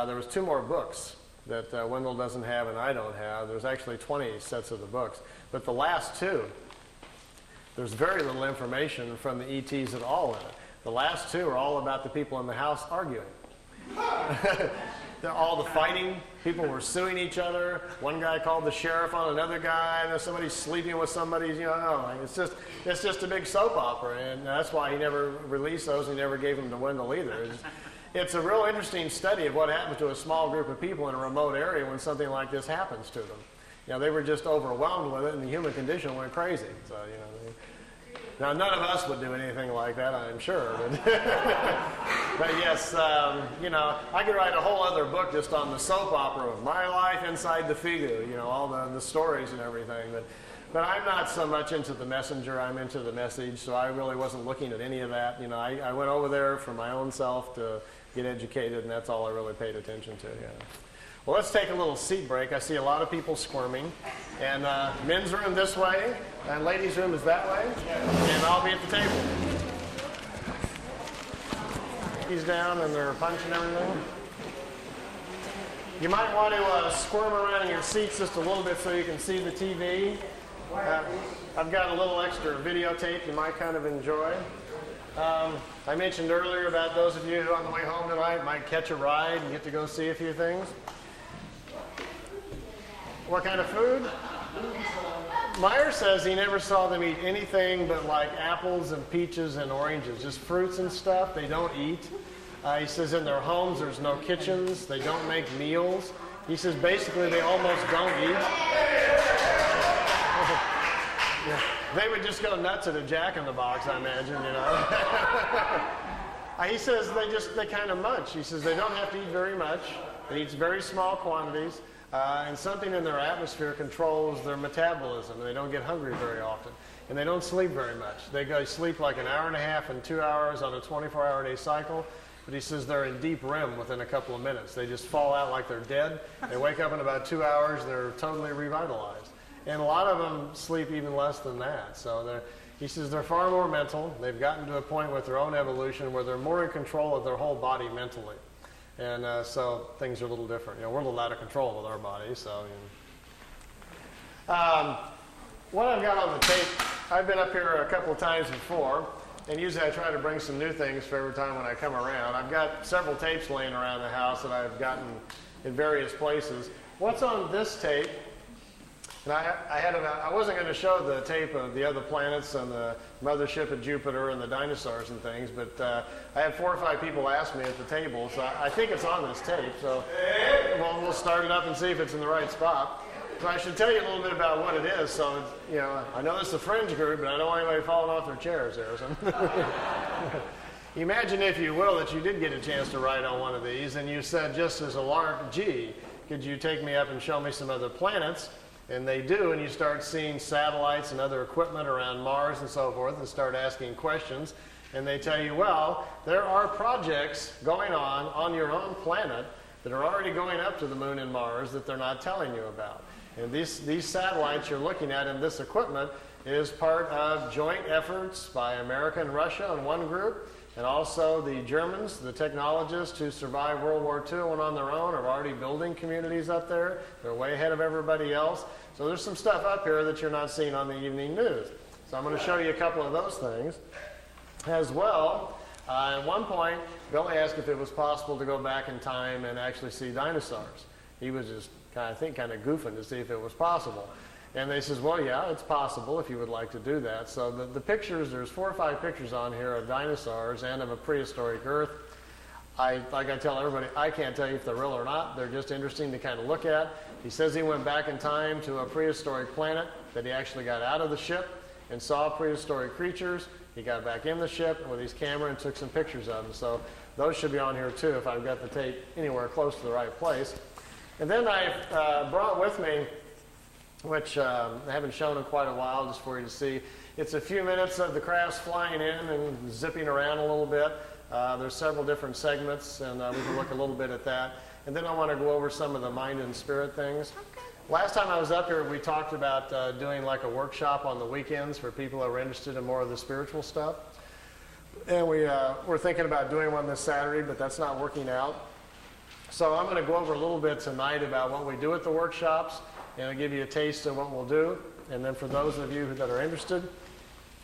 There was 2 more books that Wendell doesn't have and I don't have. There's actually 20 sets of the books. But the last 2, there's very little information from the ETs at all in it. The last 2 are all about the people in the house arguing. All the fighting, people were suing each other. One guy called the sheriff on another guy, and somebody's sleeping with somebody. It's just a big soap opera, and that's why he never released those. He never gave them to Wendell either. It's a real interesting study of what happens to a small group of people in a remote area when something like this happens to them. They were just overwhelmed with it, and the human condition went crazy. So, now none of us would do anything like that, I'm sure. But, but yes, I could write a whole other book just on the soap opera of my life inside the figure, all the stories and everything. But I'm not so much into the messenger, I'm into the message, so I really wasn't looking at any of that. I went over there for my own self to get educated, and that's all I really paid attention to. Well, let's take a little seat break. I see a lot of people squirming. And men's room this way, and ladies' room is that way. And I'll be at the table. He's down, and they're punching everything. You might want to squirm around in your seats just a little bit so you can see the TV. I've got a little extra videotape you might kind of enjoy. I mentioned earlier about those of you who on the way home tonight might catch a ride and get to go see a few things. What kind of food? Meier says he never saw them eat anything but like apples and peaches and oranges, just fruits and stuff. They don't eat. He says in their homes there's no kitchens. They don't make meals. He says basically they almost don't eat. Yeah. They would just go nuts at a Jack-in-the-Box, I imagine, He says they kind of munch. He says they don't have to eat very much. They eat very small quantities. And something in their atmosphere controls their metabolism, and they don't get hungry very often. And they don't sleep very much. They go sleep like an hour and a half and 2 hours on a 24-hour-a-day cycle. But he says they're in deep REM within a couple of minutes. They just fall out like they're dead. They wake up in about 2 hours. They're totally revitalized. And a lot of them sleep even less than that. So he says they're far more mental. They've gotten to a point with their own evolution where they're more in control of their whole body mentally. And so things are a little different. We're a little out of control with our bodies. So, What I've got on the tape, I've been up here a couple of times before, and usually I try to bring some new things for every time when I come around. I've got several tapes laying around the house that I've gotten in various places. What's on this tape? And I wasn't going to show the tape of the other planets and the mothership of Jupiter and the dinosaurs and things, but I had 4 or 5 people ask me at the table, so I think it's on this tape. So we'll start it up and see if it's in the right spot. So I should tell you a little bit about what it is. So, you know, I know this is a fringe group, but I don't want anybody falling off their chairs there. So. Imagine, if you will, that you did get a chance to ride on one of these, and you said, just as a lark, gee, could you take me up and show me some other planets? And they do, and you start seeing satellites and other equipment around Mars and so forth, and start asking questions. And they tell you, well, there are projects going on your own planet that are already going up to the moon and Mars that they're not telling you about. And these satellites you're looking at in this equipment is part of joint efforts by America and Russia in one group, and also the Germans, the technologists who survived World War II and went on their own, are already building communities up there. They're way ahead of everybody else. So there's some stuff up here that you're not seeing on the evening news. So I'm going to show you a couple of those things. As well, at one point, Billy asked if it was possible to go back in time and actually see dinosaurs. He was just kind of goofing to see if it was possible. And they says, well, yeah, it's possible if you would like to do that. So the pictures, there's 4 or 5 pictures on here of dinosaurs and of a prehistoric Earth. Like I tell everybody, I can't tell you if they're real or not. They're just interesting to kind of look at. He says he went back in time to a prehistoric planet, that he actually got out of the ship and saw prehistoric creatures. He got back in the ship with his camera and took some pictures of them. So those should be on here too if I've got the tape anywhere close to the right place. And then I brought with me, which I haven't shown in quite a while, just for you to see. It's a few minutes of the crafts flying in and zipping around a little bit. There's several different segments, and we can look a little bit at that. And then I want to go over some of the mind and spirit things. Okay. Last time I was up here, we talked about doing like a workshop on the weekends for people who are interested in more of the spiritual stuff. And we're thinking about doing one this Saturday, but that's not working out. So I'm going to go over a little bit tonight about what we do at the workshops, and I'll give you a taste of what we'll do. And then for those of you that are interested,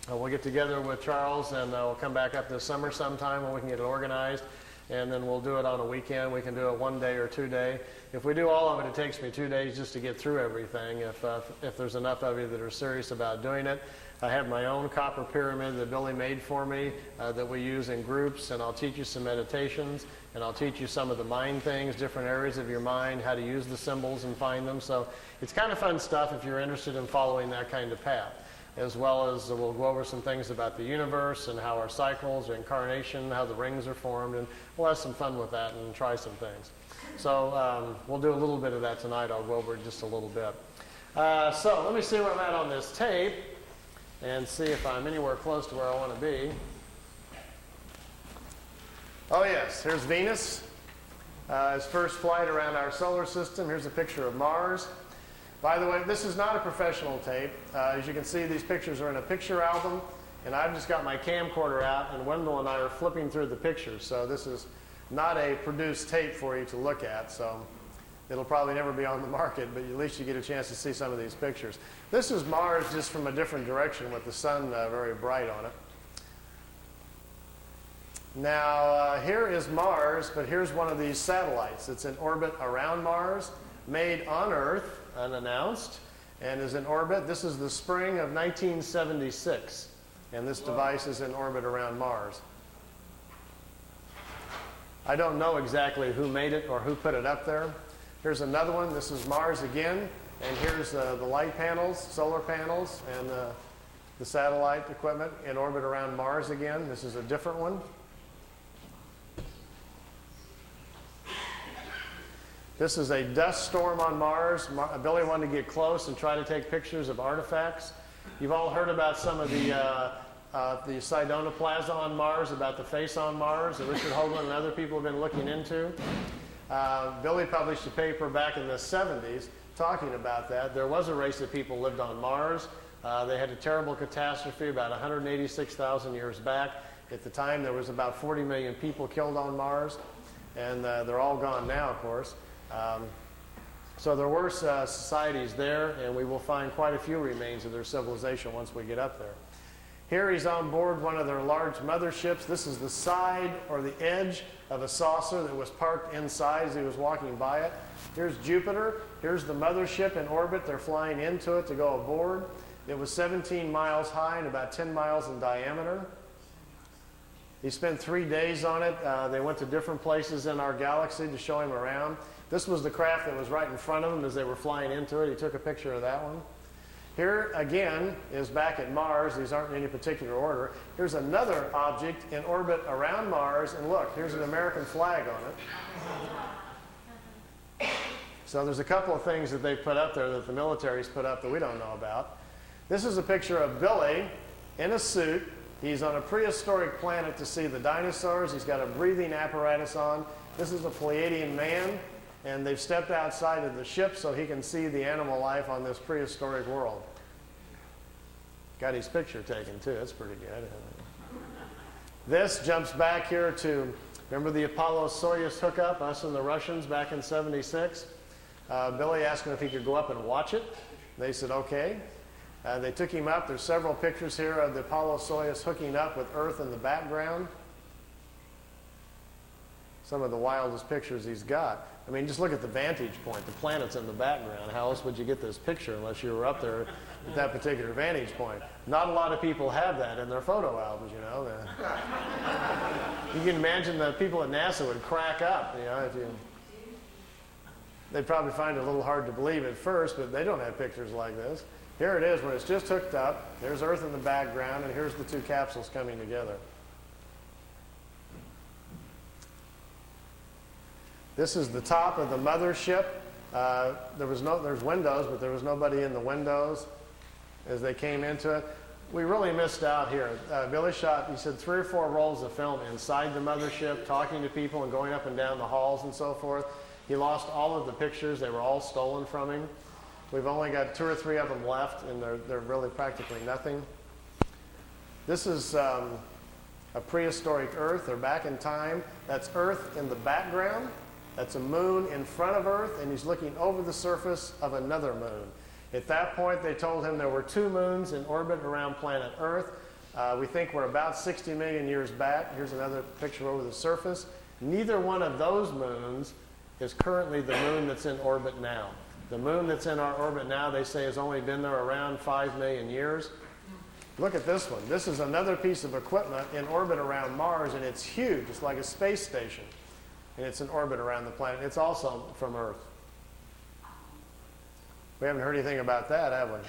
we'll get together with Charles, and we'll come back up this summer sometime when we can get it organized. And then we'll do it on a weekend. We can do it 1 day or 2 day. If we do all of it, it takes me 2 days just to get through everything, if there's enough of you that are serious about doing it. I have my own copper pyramid that Billy made for me that we use in groups, and I'll teach you some meditations, and I'll teach you some of the mind things, different areas of your mind, how to use the symbols and find them. So it's kind of fun stuff if you're interested in following that kind of path, as well as we'll go over some things about the universe and how our cycles, our incarnation, how the rings are formed, and we'll have some fun with that and try some things. So we'll do a little bit of that tonight. I'll go over it just a little bit. So let me see where I'm at on this tape and see if I'm anywhere close to where I want to be. Oh yes, here's Venus. His first flight around our solar system. Here's a picture of Mars. By the way, this is not a professional tape. As you can see, these pictures are in a picture album, and I've just got my camcorder out, and Wendell and I are flipping through the pictures. So this is not a produced tape for you to look at. So it'll probably never be on the market, but at least you get a chance to see some of these pictures. This is Mars just from a different direction with the sun very bright on it. Now, here is Mars, but here's one of these satellites. It's in orbit around Mars, made on Earth, unannounced, and is in orbit. This is the spring of 1976, and this device is in orbit around Mars. I don't know exactly who made it or who put it up there. Here's another one. This is Mars again, and here's the light panels, solar panels, and the satellite equipment in orbit around Mars again. This is a different one. This is a dust storm on Mars. Billy wanted to get close and try to take pictures of artifacts. You've all heard about some of the Sidona Plaza on Mars, about the face on Mars that Richard Hoagland and other people have been looking into. Billy published a paper back in the 70s talking about that. There was a race of people lived on Mars. They had a terrible catastrophe about 186,000 years back. At the time, there was about 40 million people killed on Mars, and they're all gone now, of course. So there were societies there, and we will find quite a few remains of their civilization once we get up there. Here he's on board one of their large motherships. This is the side or the edge of a saucer that was parked inside as he was walking by it. Here's Jupiter. Here's the mothership in orbit. They're flying into it to go aboard. It was 17 miles high and about 10 miles in diameter. He spent 3 days on it. They went to different places in our galaxy to show him around. This was the craft that was right in front of him as they were flying into it. He took a picture of that one. Here, again, is back at Mars. These aren't in any particular order. Here's another object in orbit around Mars, and look, here's an American flag on it. So there's a couple of things that they've put up there that the military's put up that we don't know about. This is a picture of Billy in a suit. He's on a prehistoric planet to see the dinosaurs. He's got a breathing apparatus on. This is a Pleiadian man, and they've stepped outside of the ship so he can see the animal life on this prehistoric world. Got his picture taken too. That's pretty good. This jumps back here to, remember the Apollo-Soyuz hookup, us and the Russians back in '76? Billy asked him if he could go up and watch it. They said, okay. They took him up. There's several pictures here of the Apollo-Soyuz hooking up with Earth in the background. Some of the wildest pictures he's got. I mean, just look at the vantage point. The planet's in the background. How else would you get this picture unless you were up there at that particular vantage point? Not a lot of people have that in their photo albums, you know. You can imagine the people at NASA would crack up, you know. They'd probably find it a little hard to believe at first, but they don't have pictures like this. Here it is when it's just hooked up. There's Earth in the background, and here's the two capsules coming together. This is the top of the mothership. There's windows, but there was nobody in the windows as they came into it. We really missed out here. Billy shot, he said, 3 or 4 rolls of film inside the mothership, talking to people and going up and down the halls and so forth. He lost all of the pictures. They were all stolen from him. We've only got 2 or 3 of them left, and they're really practically nothing. This is a prehistoric Earth. They're back in time. That's Earth in the background. That's a moon in front of Earth, and he's looking over the surface of another moon. At that point, they told him there were 2 moons in orbit around planet Earth. We think we're about 60 million years back. Here's another picture over the surface. Neither one of those moons is currently the moon that's in orbit now. The moon that's in our orbit now, they say, has only been there around 5 million years. Look at this one. This is another piece of equipment in orbit around Mars, and it's huge. It's like a space station. And it's in orbit around the planet. It's also from Earth. We haven't heard anything about that, have we?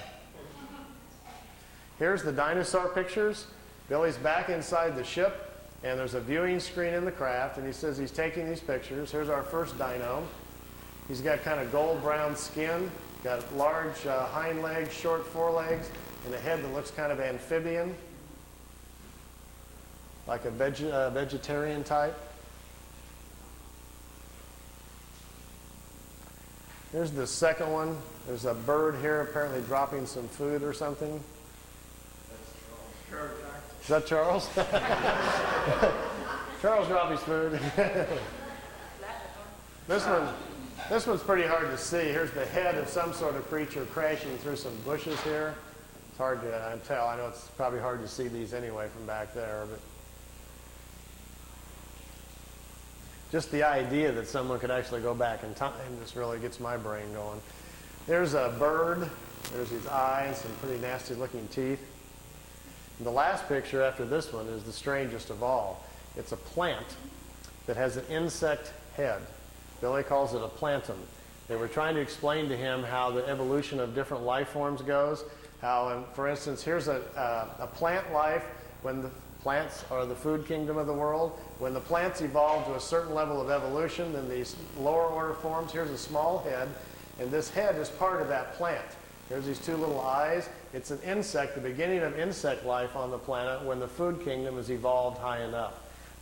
Here's the dinosaur pictures. Billy's back inside the ship, and there's a viewing screen in the craft, and he says he's taking these pictures. Here's our first dino. He's got kind of gold-brown skin, got large hind legs, short forelegs, and a head that looks kind of amphibian, like a vegetarian type. Here's the second one. There's a bird here apparently dropping some food or something. Is that Charles? Charles dropped his food. This one's pretty hard to see. Here's the head of some sort of creature crashing through some bushes here. It's hard to tell. I know it's probably hard to see these anyway from back there, but just the idea that someone could actually go back in time just really gets my brain going. There's a bird. There's his eyes, some pretty nasty looking teeth. And the last picture after this one is the strangest of all. It's a plant that has an insect head. Billy calls it a plantum. They were trying to explain to him how the evolution of different life forms goes. How, for instance, here's a plant life when the plants are the food kingdom of the world. When the plants evolve to a certain level of evolution, then these lower order forms, here's a small head, and this head is part of that plant. Here's these 2 little eyes. It's an insect, the beginning of insect life on the planet when the food kingdom has evolved high enough.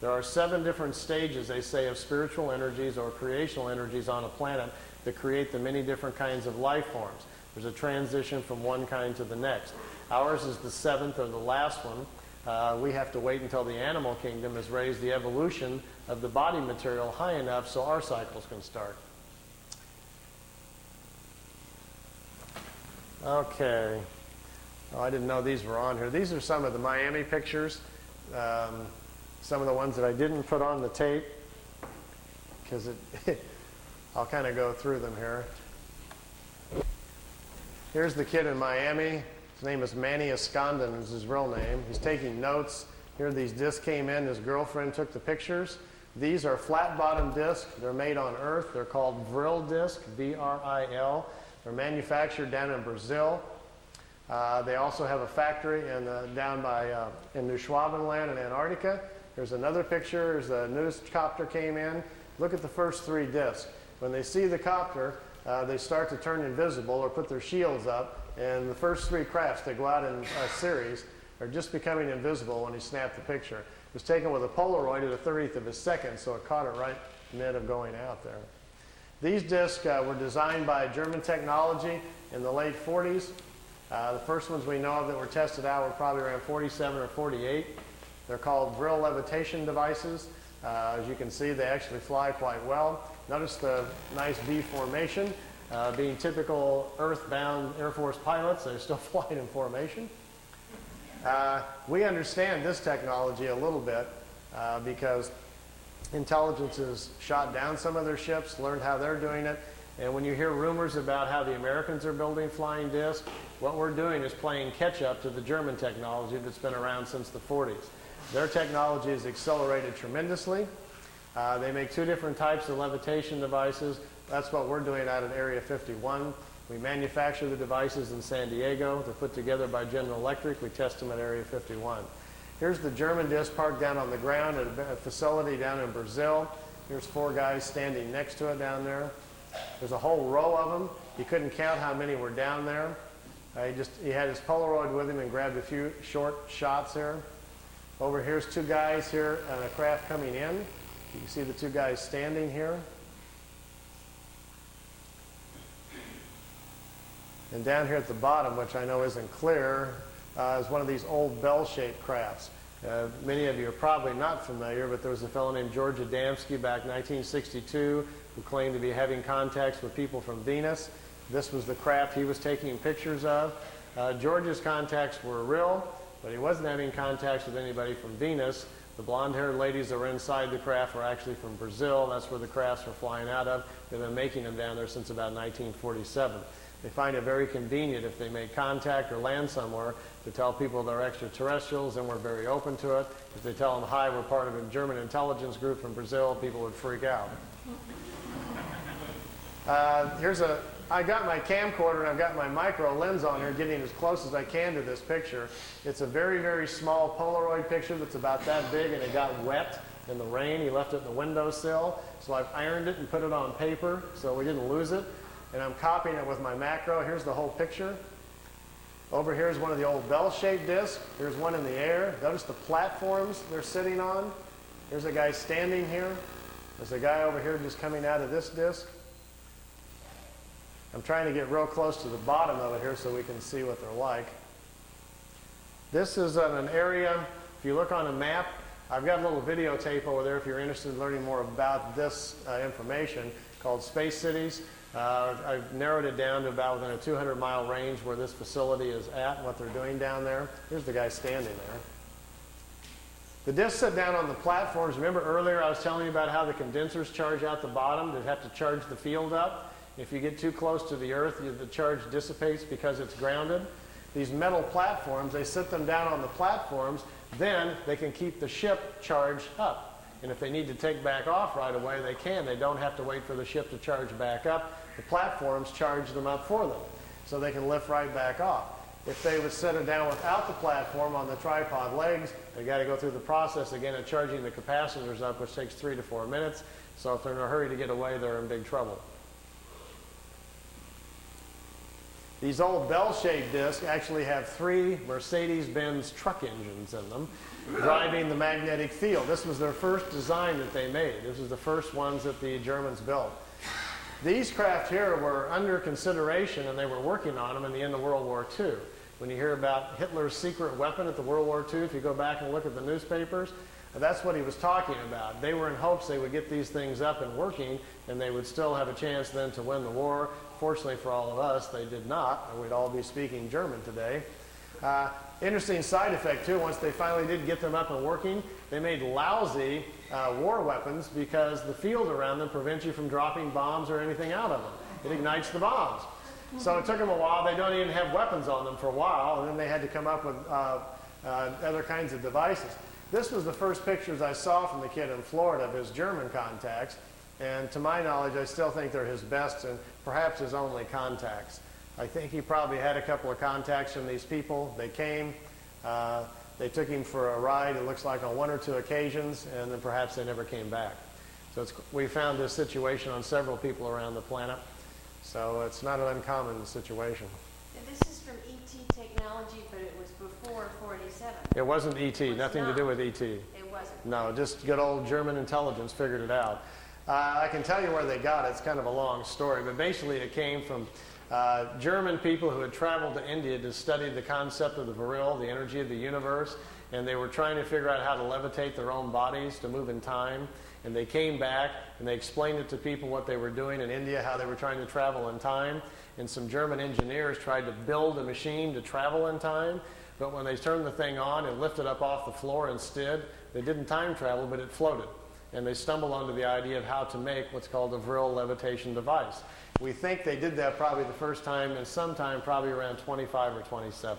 There are 7 different stages, they say, of spiritual energies or creational energies on a planet that create the many different kinds of life forms. There's a transition from one kind to the next. Ours is the 7th or the last one. We have to wait until the animal kingdom has raised the evolution of the body material high enough so our cycles can start. Okay. Oh, I didn't know these were on here. These are some of the Miami pictures. Some of the ones that I didn't put on the tape, because I'll kind of go through them here. Here's the kid in Miami. His name is Manny Escondon is his real name. He's taking notes. Here these discs came in. His girlfriend took the pictures. These are flat-bottom discs. They're made on Earth. They're called Vril disc, V-R-I-L. They're manufactured down in Brazil. They also have a factory down in New Schwabenland in Antarctica. Here's another picture. As the news copter came in. Look at the first 3 discs. When they see the copter, they start to turn invisible or put their shields up. And the first 3 crafts that go out in a series are just becoming invisible when he snapped the picture. It was taken with a Polaroid at a 30th of a second, so it caught it right in the mid of going out there. These discs were designed by German technology in the late 40s. The first ones we know of that were tested out were probably around 47 or 48. They're called Vril levitation devices. As you can see, they actually fly quite well. Notice the nice V formation. Being typical earthbound Air Force pilots, they're still flying in formation. We understand this technology a little bit because intelligence has shot down some of their ships, learned how they're doing it, and when you hear rumors about how the Americans are building flying discs, what we're doing is playing catch-up to the German technology that's been around since the 40s. Their technology has accelerated tremendously. They make 2 different types of levitation devices. That's what we're doing out at Area 51. We manufacture the devices in San Diego. They're put together by General Electric. We test them at Area 51. Here's the German disc parked down on the ground at a facility down in Brazil. Here's 4 guys standing next to it down there. There's a whole row of them. He couldn't count how many were down there. He had his Polaroid with him and grabbed a few short shots here. Over here's 2 guys here and a craft coming in. You can see the 2 guys standing here. And down here at the bottom, which I know isn't clear, is one of these old bell-shaped crafts. Many of you are probably not familiar, but there was a fellow named George Adamski back in 1962 who claimed to be having contacts with people from Venus. This was the craft he was taking pictures of. George's contacts were real, but he wasn't having contacts with anybody from Venus. The blonde-haired ladies that were inside the craft were actually from Brazil. That's where the crafts were flying out of. They've been making them down there since about 1947. They find it very convenient if they make contact or land somewhere to tell people they're extraterrestrials, and we're very open to it. If they tell them, hi, we're part of a German intelligence group from Brazil, people would freak out. I got my camcorder and I've got my micro lens on here getting as close as I can to this picture. It's a very, very small Polaroid picture that's about that big, and it got wet in the rain. He left it in the windowsill, so I've ironed it and put it on paper so we didn't lose it. And I'm copying it with my macro. Here's the whole picture. Over here is one of the old bell-shaped discs. Here's one in the air. Notice the platforms they're sitting on. There's a guy standing here. There's a guy over here just coming out of this disc. I'm trying to get real close to the bottom of it here so we can see what they're like. This is an area, if you look on a map, I've got a little videotape over there if you're interested in learning more about this information called Space Cities. I've narrowed it down to about within a 200-mile range where this facility is at and what they're doing down there. Here's the guy standing there. The discs sit down on the platforms. Remember earlier I was telling you about how the condensers charge out the bottom to have to charge the field up? If you get too close to the Earth, the charge dissipates because it's grounded. These metal platforms, they sit them down on the platforms, then they can keep the ship charged up. And if they need to take back off right away, they can. They don't have to wait for the ship to charge back up. The platforms charge them up for them, so they can lift right back off. If they would set it down without the platform on the tripod legs, they got to go through the process again of charging the capacitors up, which takes 3 to 4 minutes. So if they're in a hurry to get away, they're in big trouble. These old bell-shaped discs actually have 3 Mercedes-Benz truck engines in them, driving the magnetic field. This was their first design that they made. This was the first ones that the Germans built. These craft here were under consideration, and they were working on them in the end of World War II. When you hear about Hitler's secret weapon at the World War II, if you go back and look at the newspapers, that's what he was talking about. They were in hopes they would get these things up and working, and they would still have a chance then to win the war. Fortunately for all of us, they did not, or we'd all be speaking German today. Interesting side effect, too, once they finally did get them up and working, they made lousy war weapons because the field around them prevents you from dropping bombs or anything out of them. It ignites the bombs. So it took them a while. They don't even have weapons on them for a while, and then they had to come up with other kinds of devices. This was the first pictures I saw from the kid in Florida of his German contacts, and to my knowledge, I still think they're his best and perhaps his only contacts. I think he probably had a couple of contacts from these people. They came, they took him for a ride, it looks like on 1 or 2 occasions, and then perhaps they never came back. So we found this situation on several people around the planet, so it's not an uncommon situation. And this is from ET technology, but it was before 487. It wasn't ET, nothing to do with ET. It wasn't. No, just good old German intelligence figured it out. I can tell you where they got it. It's kind of a long story, but basically it came from German people who had traveled to India to study the concept of the virile, the energy of the universe, and they were trying to figure out how to levitate their own bodies to move in time. And they came back and they explained it to people what they were doing in India, how they were trying to travel in time. And some German engineers tried to build a machine to travel in time, but when they turned the thing on and lifted up off the floor instead, they didn't time travel, but it floated. And they stumbled onto the idea of how to make what's called a virile levitation device. We think they did that probably the first time and sometime probably around 25 or 27.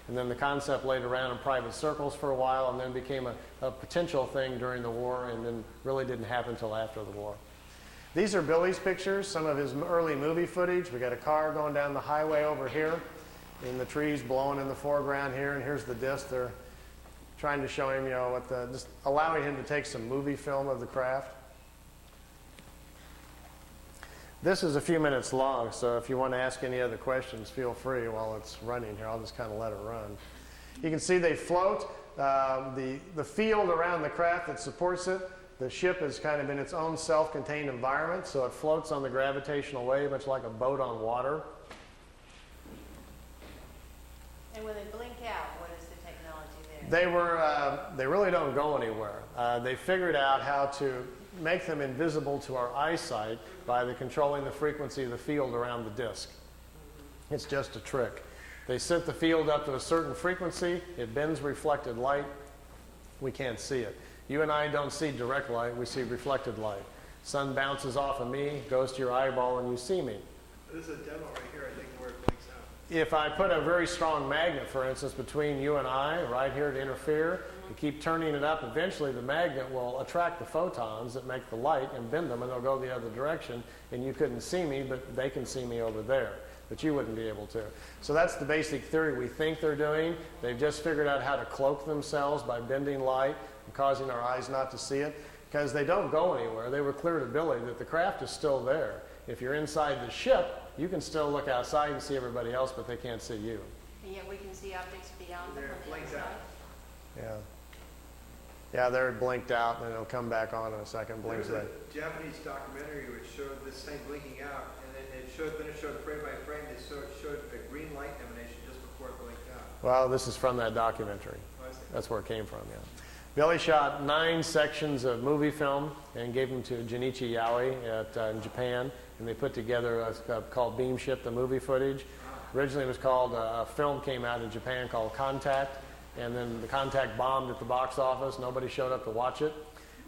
And then the concept laid around in private circles for a while and then became a potential thing during the war and then really didn't happen until after the war. These are Billy's pictures, some of his early movie footage. We got a car going down the highway over here and the trees blowing in the foreground here, and here's the disc. They're trying to show him, you know, just allowing him to take some movie film of the craft. This is a few minutes long, so if you want to ask any other questions, feel free while it's running here. I'll just kind of let it run. You can see they float. The field around the craft that supports it, the ship is kind of in its own self-contained environment, so it floats on the gravitational wave, much like a boat on water. And when they blink out, what is the technology there? They really don't go anywhere. They figured out how to make them invisible to our eyesight by controlling the frequency of the field around the disk. It's just a trick. They set the field up to a certain frequency, it bends reflected light, we can't see it. You and I don't see direct light, we see reflected light. Sun bounces off of me, goes to your eyeball, and you see me. This is a demo right here, I think, where it blinks out. If I put a very strong magnet, for instance, between you and I, right here to interfere, you keep turning it up, eventually the magnet will attract the photons that make the light and bend them, and they'll go the other direction, and you couldn't see me, but they can see me over there. But you wouldn't be able to. So that's the basic theory we think they're doing. They've just figured out how to cloak themselves by bending light and causing our eyes not to see it, because they don't go anywhere. They were clear to Billy that the craft is still there. If you're inside the ship, you can still look outside and see everybody else, but they can't see you. And yet we can see objects beyond them There, on the blinks outside. out. Yeah. Yeah, there it blinked out, and it'll come back on in a second. Blinks There's in. a Japanese documentary which showed this thing blinking out, and then it showed frame by frame, it showed a green light emanation just before it blinked out. Well, this is from that documentary. Oh, I see. That's where it came from, yeah. Billy shot 9 sections of movie film and gave them to Junichi Yaoi in Japan, and they put together called Beam Ship, the movie footage. Originally it was called, a film came out in Japan called Contact, and then the Contact bombed at the box office. Nobody showed up to watch it.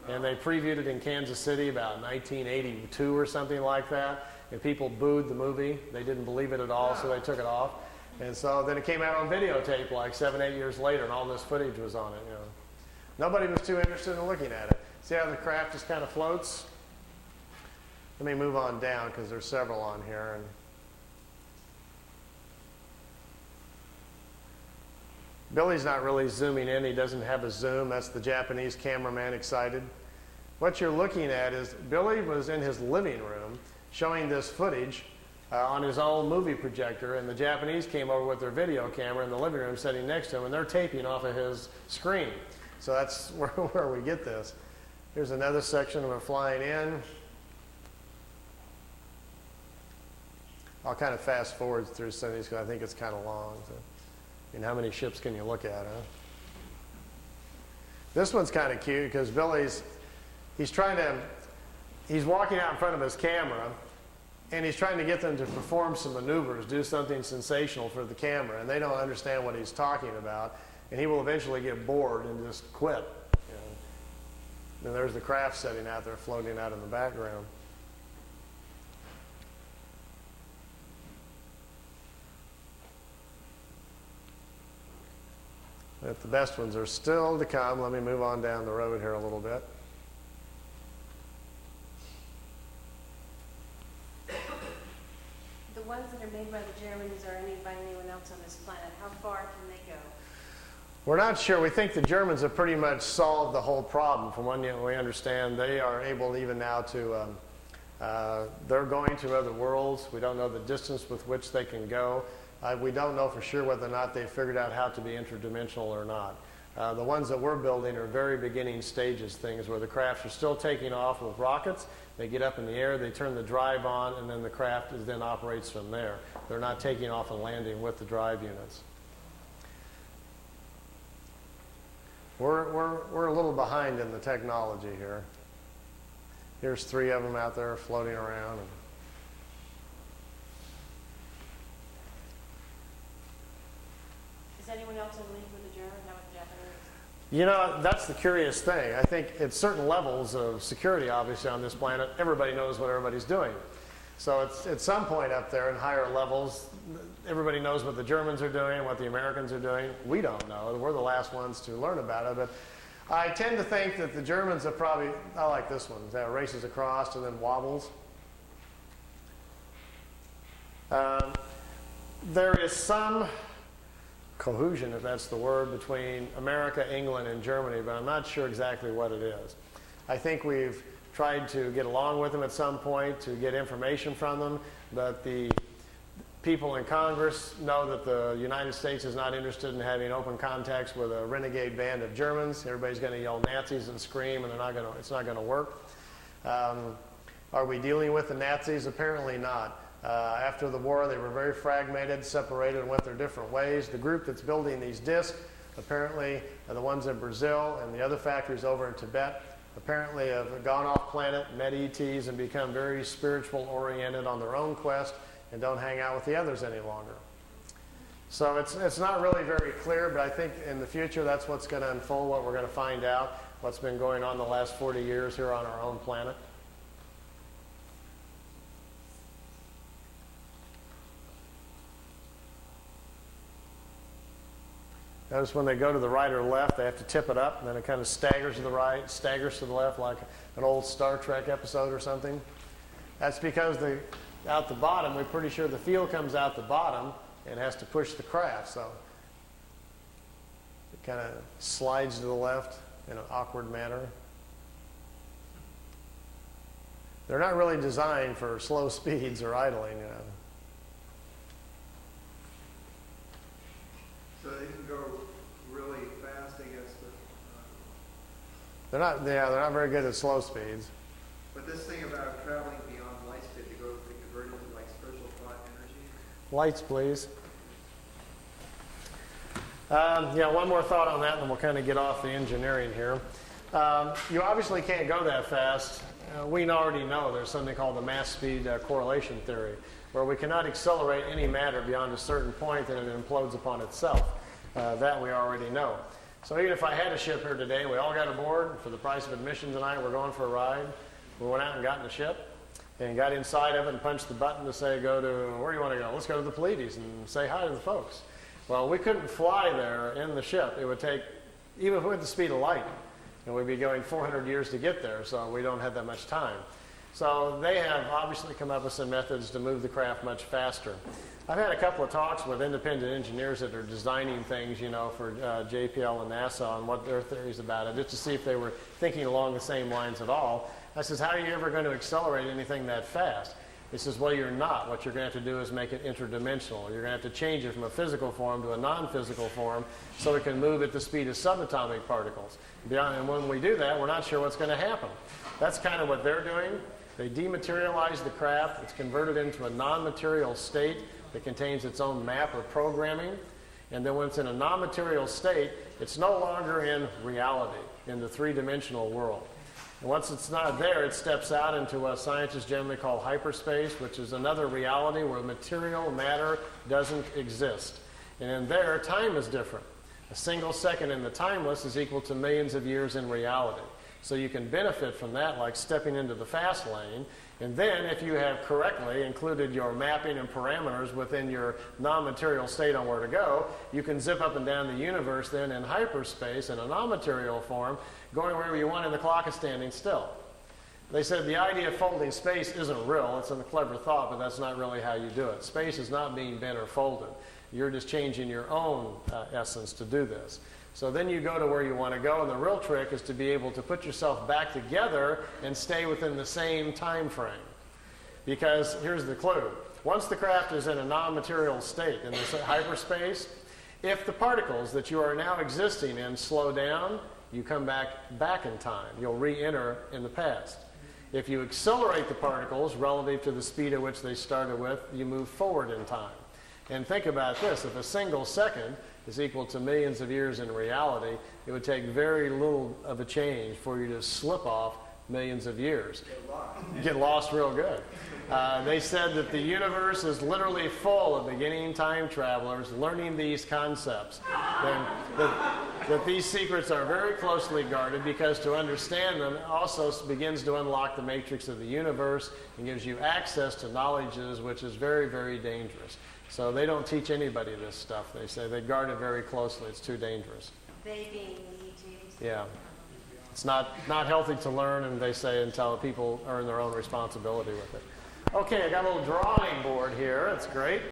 And they previewed it in Kansas City about 1982 or something like that, and people booed the movie. They didn't believe it at all, so they took it off. And so then it came out on videotape like 7, 8 years later, and all this footage was on it, you know. Nobody was too interested in looking at it. See how the craft just kind of floats? Let me move on down because there's several on here. And Billy's not really zooming in. He doesn't have a zoom. That's the Japanese cameraman excited. What you're looking at is Billy was in his living room showing this footage on his own movie projector, and the Japanese came over with their video camera in the living room sitting next to him, and they're taping off of his screen. So that's where we get this. Here's another section of it flying in. I'll kind of fast forward through some of these because I think it's kind of long. So And how many ships can you look at, huh? This one's kind of cute because Billy's walking out in front of his camera, and he's trying to get them to perform some maneuvers, do something sensational for the camera, and they don't understand what he's talking about, and he will eventually get bored and just quit. You know? And there's the craft sitting out there floating out in the background. But the best ones are still to come. Let me move on down the road here a little bit. The ones that are made by the Germans or by anyone else on this planet, how far can they go? We're not sure. We think the Germans have pretty much solved the whole problem. From what we understand, they are able even now to, they're going to other worlds. We don't know the distance with which they can go. We don't know for sure whether or not they've figured out how to be interdimensional or not. The ones that we're building are very beginning stages things where the crafts are still taking off with rockets. They get up in the air, they turn the drive on, and then the craft then operates from there. They're not taking off and landing with the drive units. We're a little behind in the technology here. Here's 3 of them out there floating around. Is anyone else in league with the Germans? How about the Japanese? You know, that's the curious thing. I think at certain levels of security, obviously, on this planet, everybody knows what everybody's doing. So it's at some point up there in higher levels, everybody knows what the Germans are doing, what the Americans are doing. We don't know. We're the last ones to learn about it. But I tend to think that the Germans have probably, I like this one, that races across and then wobbles. There is some cohesion, if that's the word, between America, England, and Germany, but I'm not sure exactly what it is. I think we've tried to get along with them at some point to get information from them, but the people in Congress know that the United States is not interested in having open contacts with a renegade band of Germans. Everybody's going to yell Nazis and scream, and it's not going to work. Are we dealing with the Nazis? Apparently not. After the war, they were very fragmented, separated, and went their different ways. The group that's building these discs, apparently, are the ones in Brazil and the other factories over in Tibet. Apparently have gone off planet, met ETs, and become very spiritual oriented on their own quest and don't hang out with the others any longer. So it's not really very clear, but I think in the future that's what's going to unfold, what we're going to find out, what's been going on the last 40 years here on our own planet. Notice when they go to the right or left, they have to tip it up, and then it kind of staggers to the right, staggers to the left, like an old Star Trek episode or something. That's because out the bottom, we're pretty sure the field comes out the bottom and has to push the craft, so it kind of slides to the left in an awkward manner. They're not really designed for slow speeds or idling, you know. So they can go really fast against the... They're not very good at slow speeds. But this thing about traveling beyond light speed to convert it into like spiritual thought energy. Lights, please. One more thought on that, and then we'll kind of get off the engineering here. You obviously can't go that fast. We already know there's something called the mass speed correlation theory, where we cannot accelerate any matter beyond a certain point and it implodes upon itself. That we already know. So even if I had a ship here today and we all got aboard for the price of admission tonight, we're going for a ride, we went out and got in the ship and got inside of it and punched the button to say, go to, where do you want to go? Let's go to the Pleiades and say hi to the folks. Well, we couldn't fly there in the ship. It would take, even if we had the speed of light, and we'd be going 400 years to get there, so we don't have that much time. So they have obviously come up with some methods to move the craft much faster. I've had a couple of talks with independent engineers that are designing things, for JPL and NASA and what their theories about it, just to see if they were thinking along the same lines at all. I says, how are you ever going to accelerate anything that fast? He says, well, you're not. What you're going to have to do is make it interdimensional. You're going to have to change it from a physical form to a non-physical form so it can move at the speed of subatomic particles. And when we do that, we're not sure what's going to happen. That's kind of what they're doing. They dematerialize the craft. It's converted into a non-material state that contains its own map or programming. And then when it's in a non-material state, it's no longer in reality, in the three-dimensional world. And once it's not there, it steps out into what scientists generally call hyperspace, which is another reality where material matter doesn't exist. And in there, time is different. A single second in the timeless is equal to millions of years in reality. So you can benefit from that, like stepping into the fast lane. And then, if you have correctly included your mapping and parameters within your non-material state on where to go, you can zip up and down the universe then in hyperspace in a non-material form, going wherever you want, and the clock is standing still. They said the idea of folding space isn't real. It's a clever thought, but that's not really how you do it. Space is not being bent or folded. You're just changing your own essence to do this. So then you go to where you want to go, and the real trick is to be able to put yourself back together and stay within the same time frame. Because here's the clue. Once the craft is in a non-material state, in this hyperspace, if the particles that you are now existing in slow down, you come back in time. You'll re-enter in the past. If you accelerate the particles relative to the speed at which they started with, you move forward in time. And think about this. If a single second is equal to millions of years in reality, it would take very little of a change for you to slip off millions of years. Get lost real good. They said that the universe is literally full of beginning time travelers learning these concepts. That these secrets are very closely guarded, because to understand them also begins to unlock the matrix of the universe and gives you access to knowledges which is very, very dangerous. So they don't teach anybody this stuff. They say they guard it very closely. It's too dangerous. They being the ETs? Yeah. It's not healthy to learn, and they say, until people earn their own responsibility with it. Okay, I got a little drawing board here. That's great.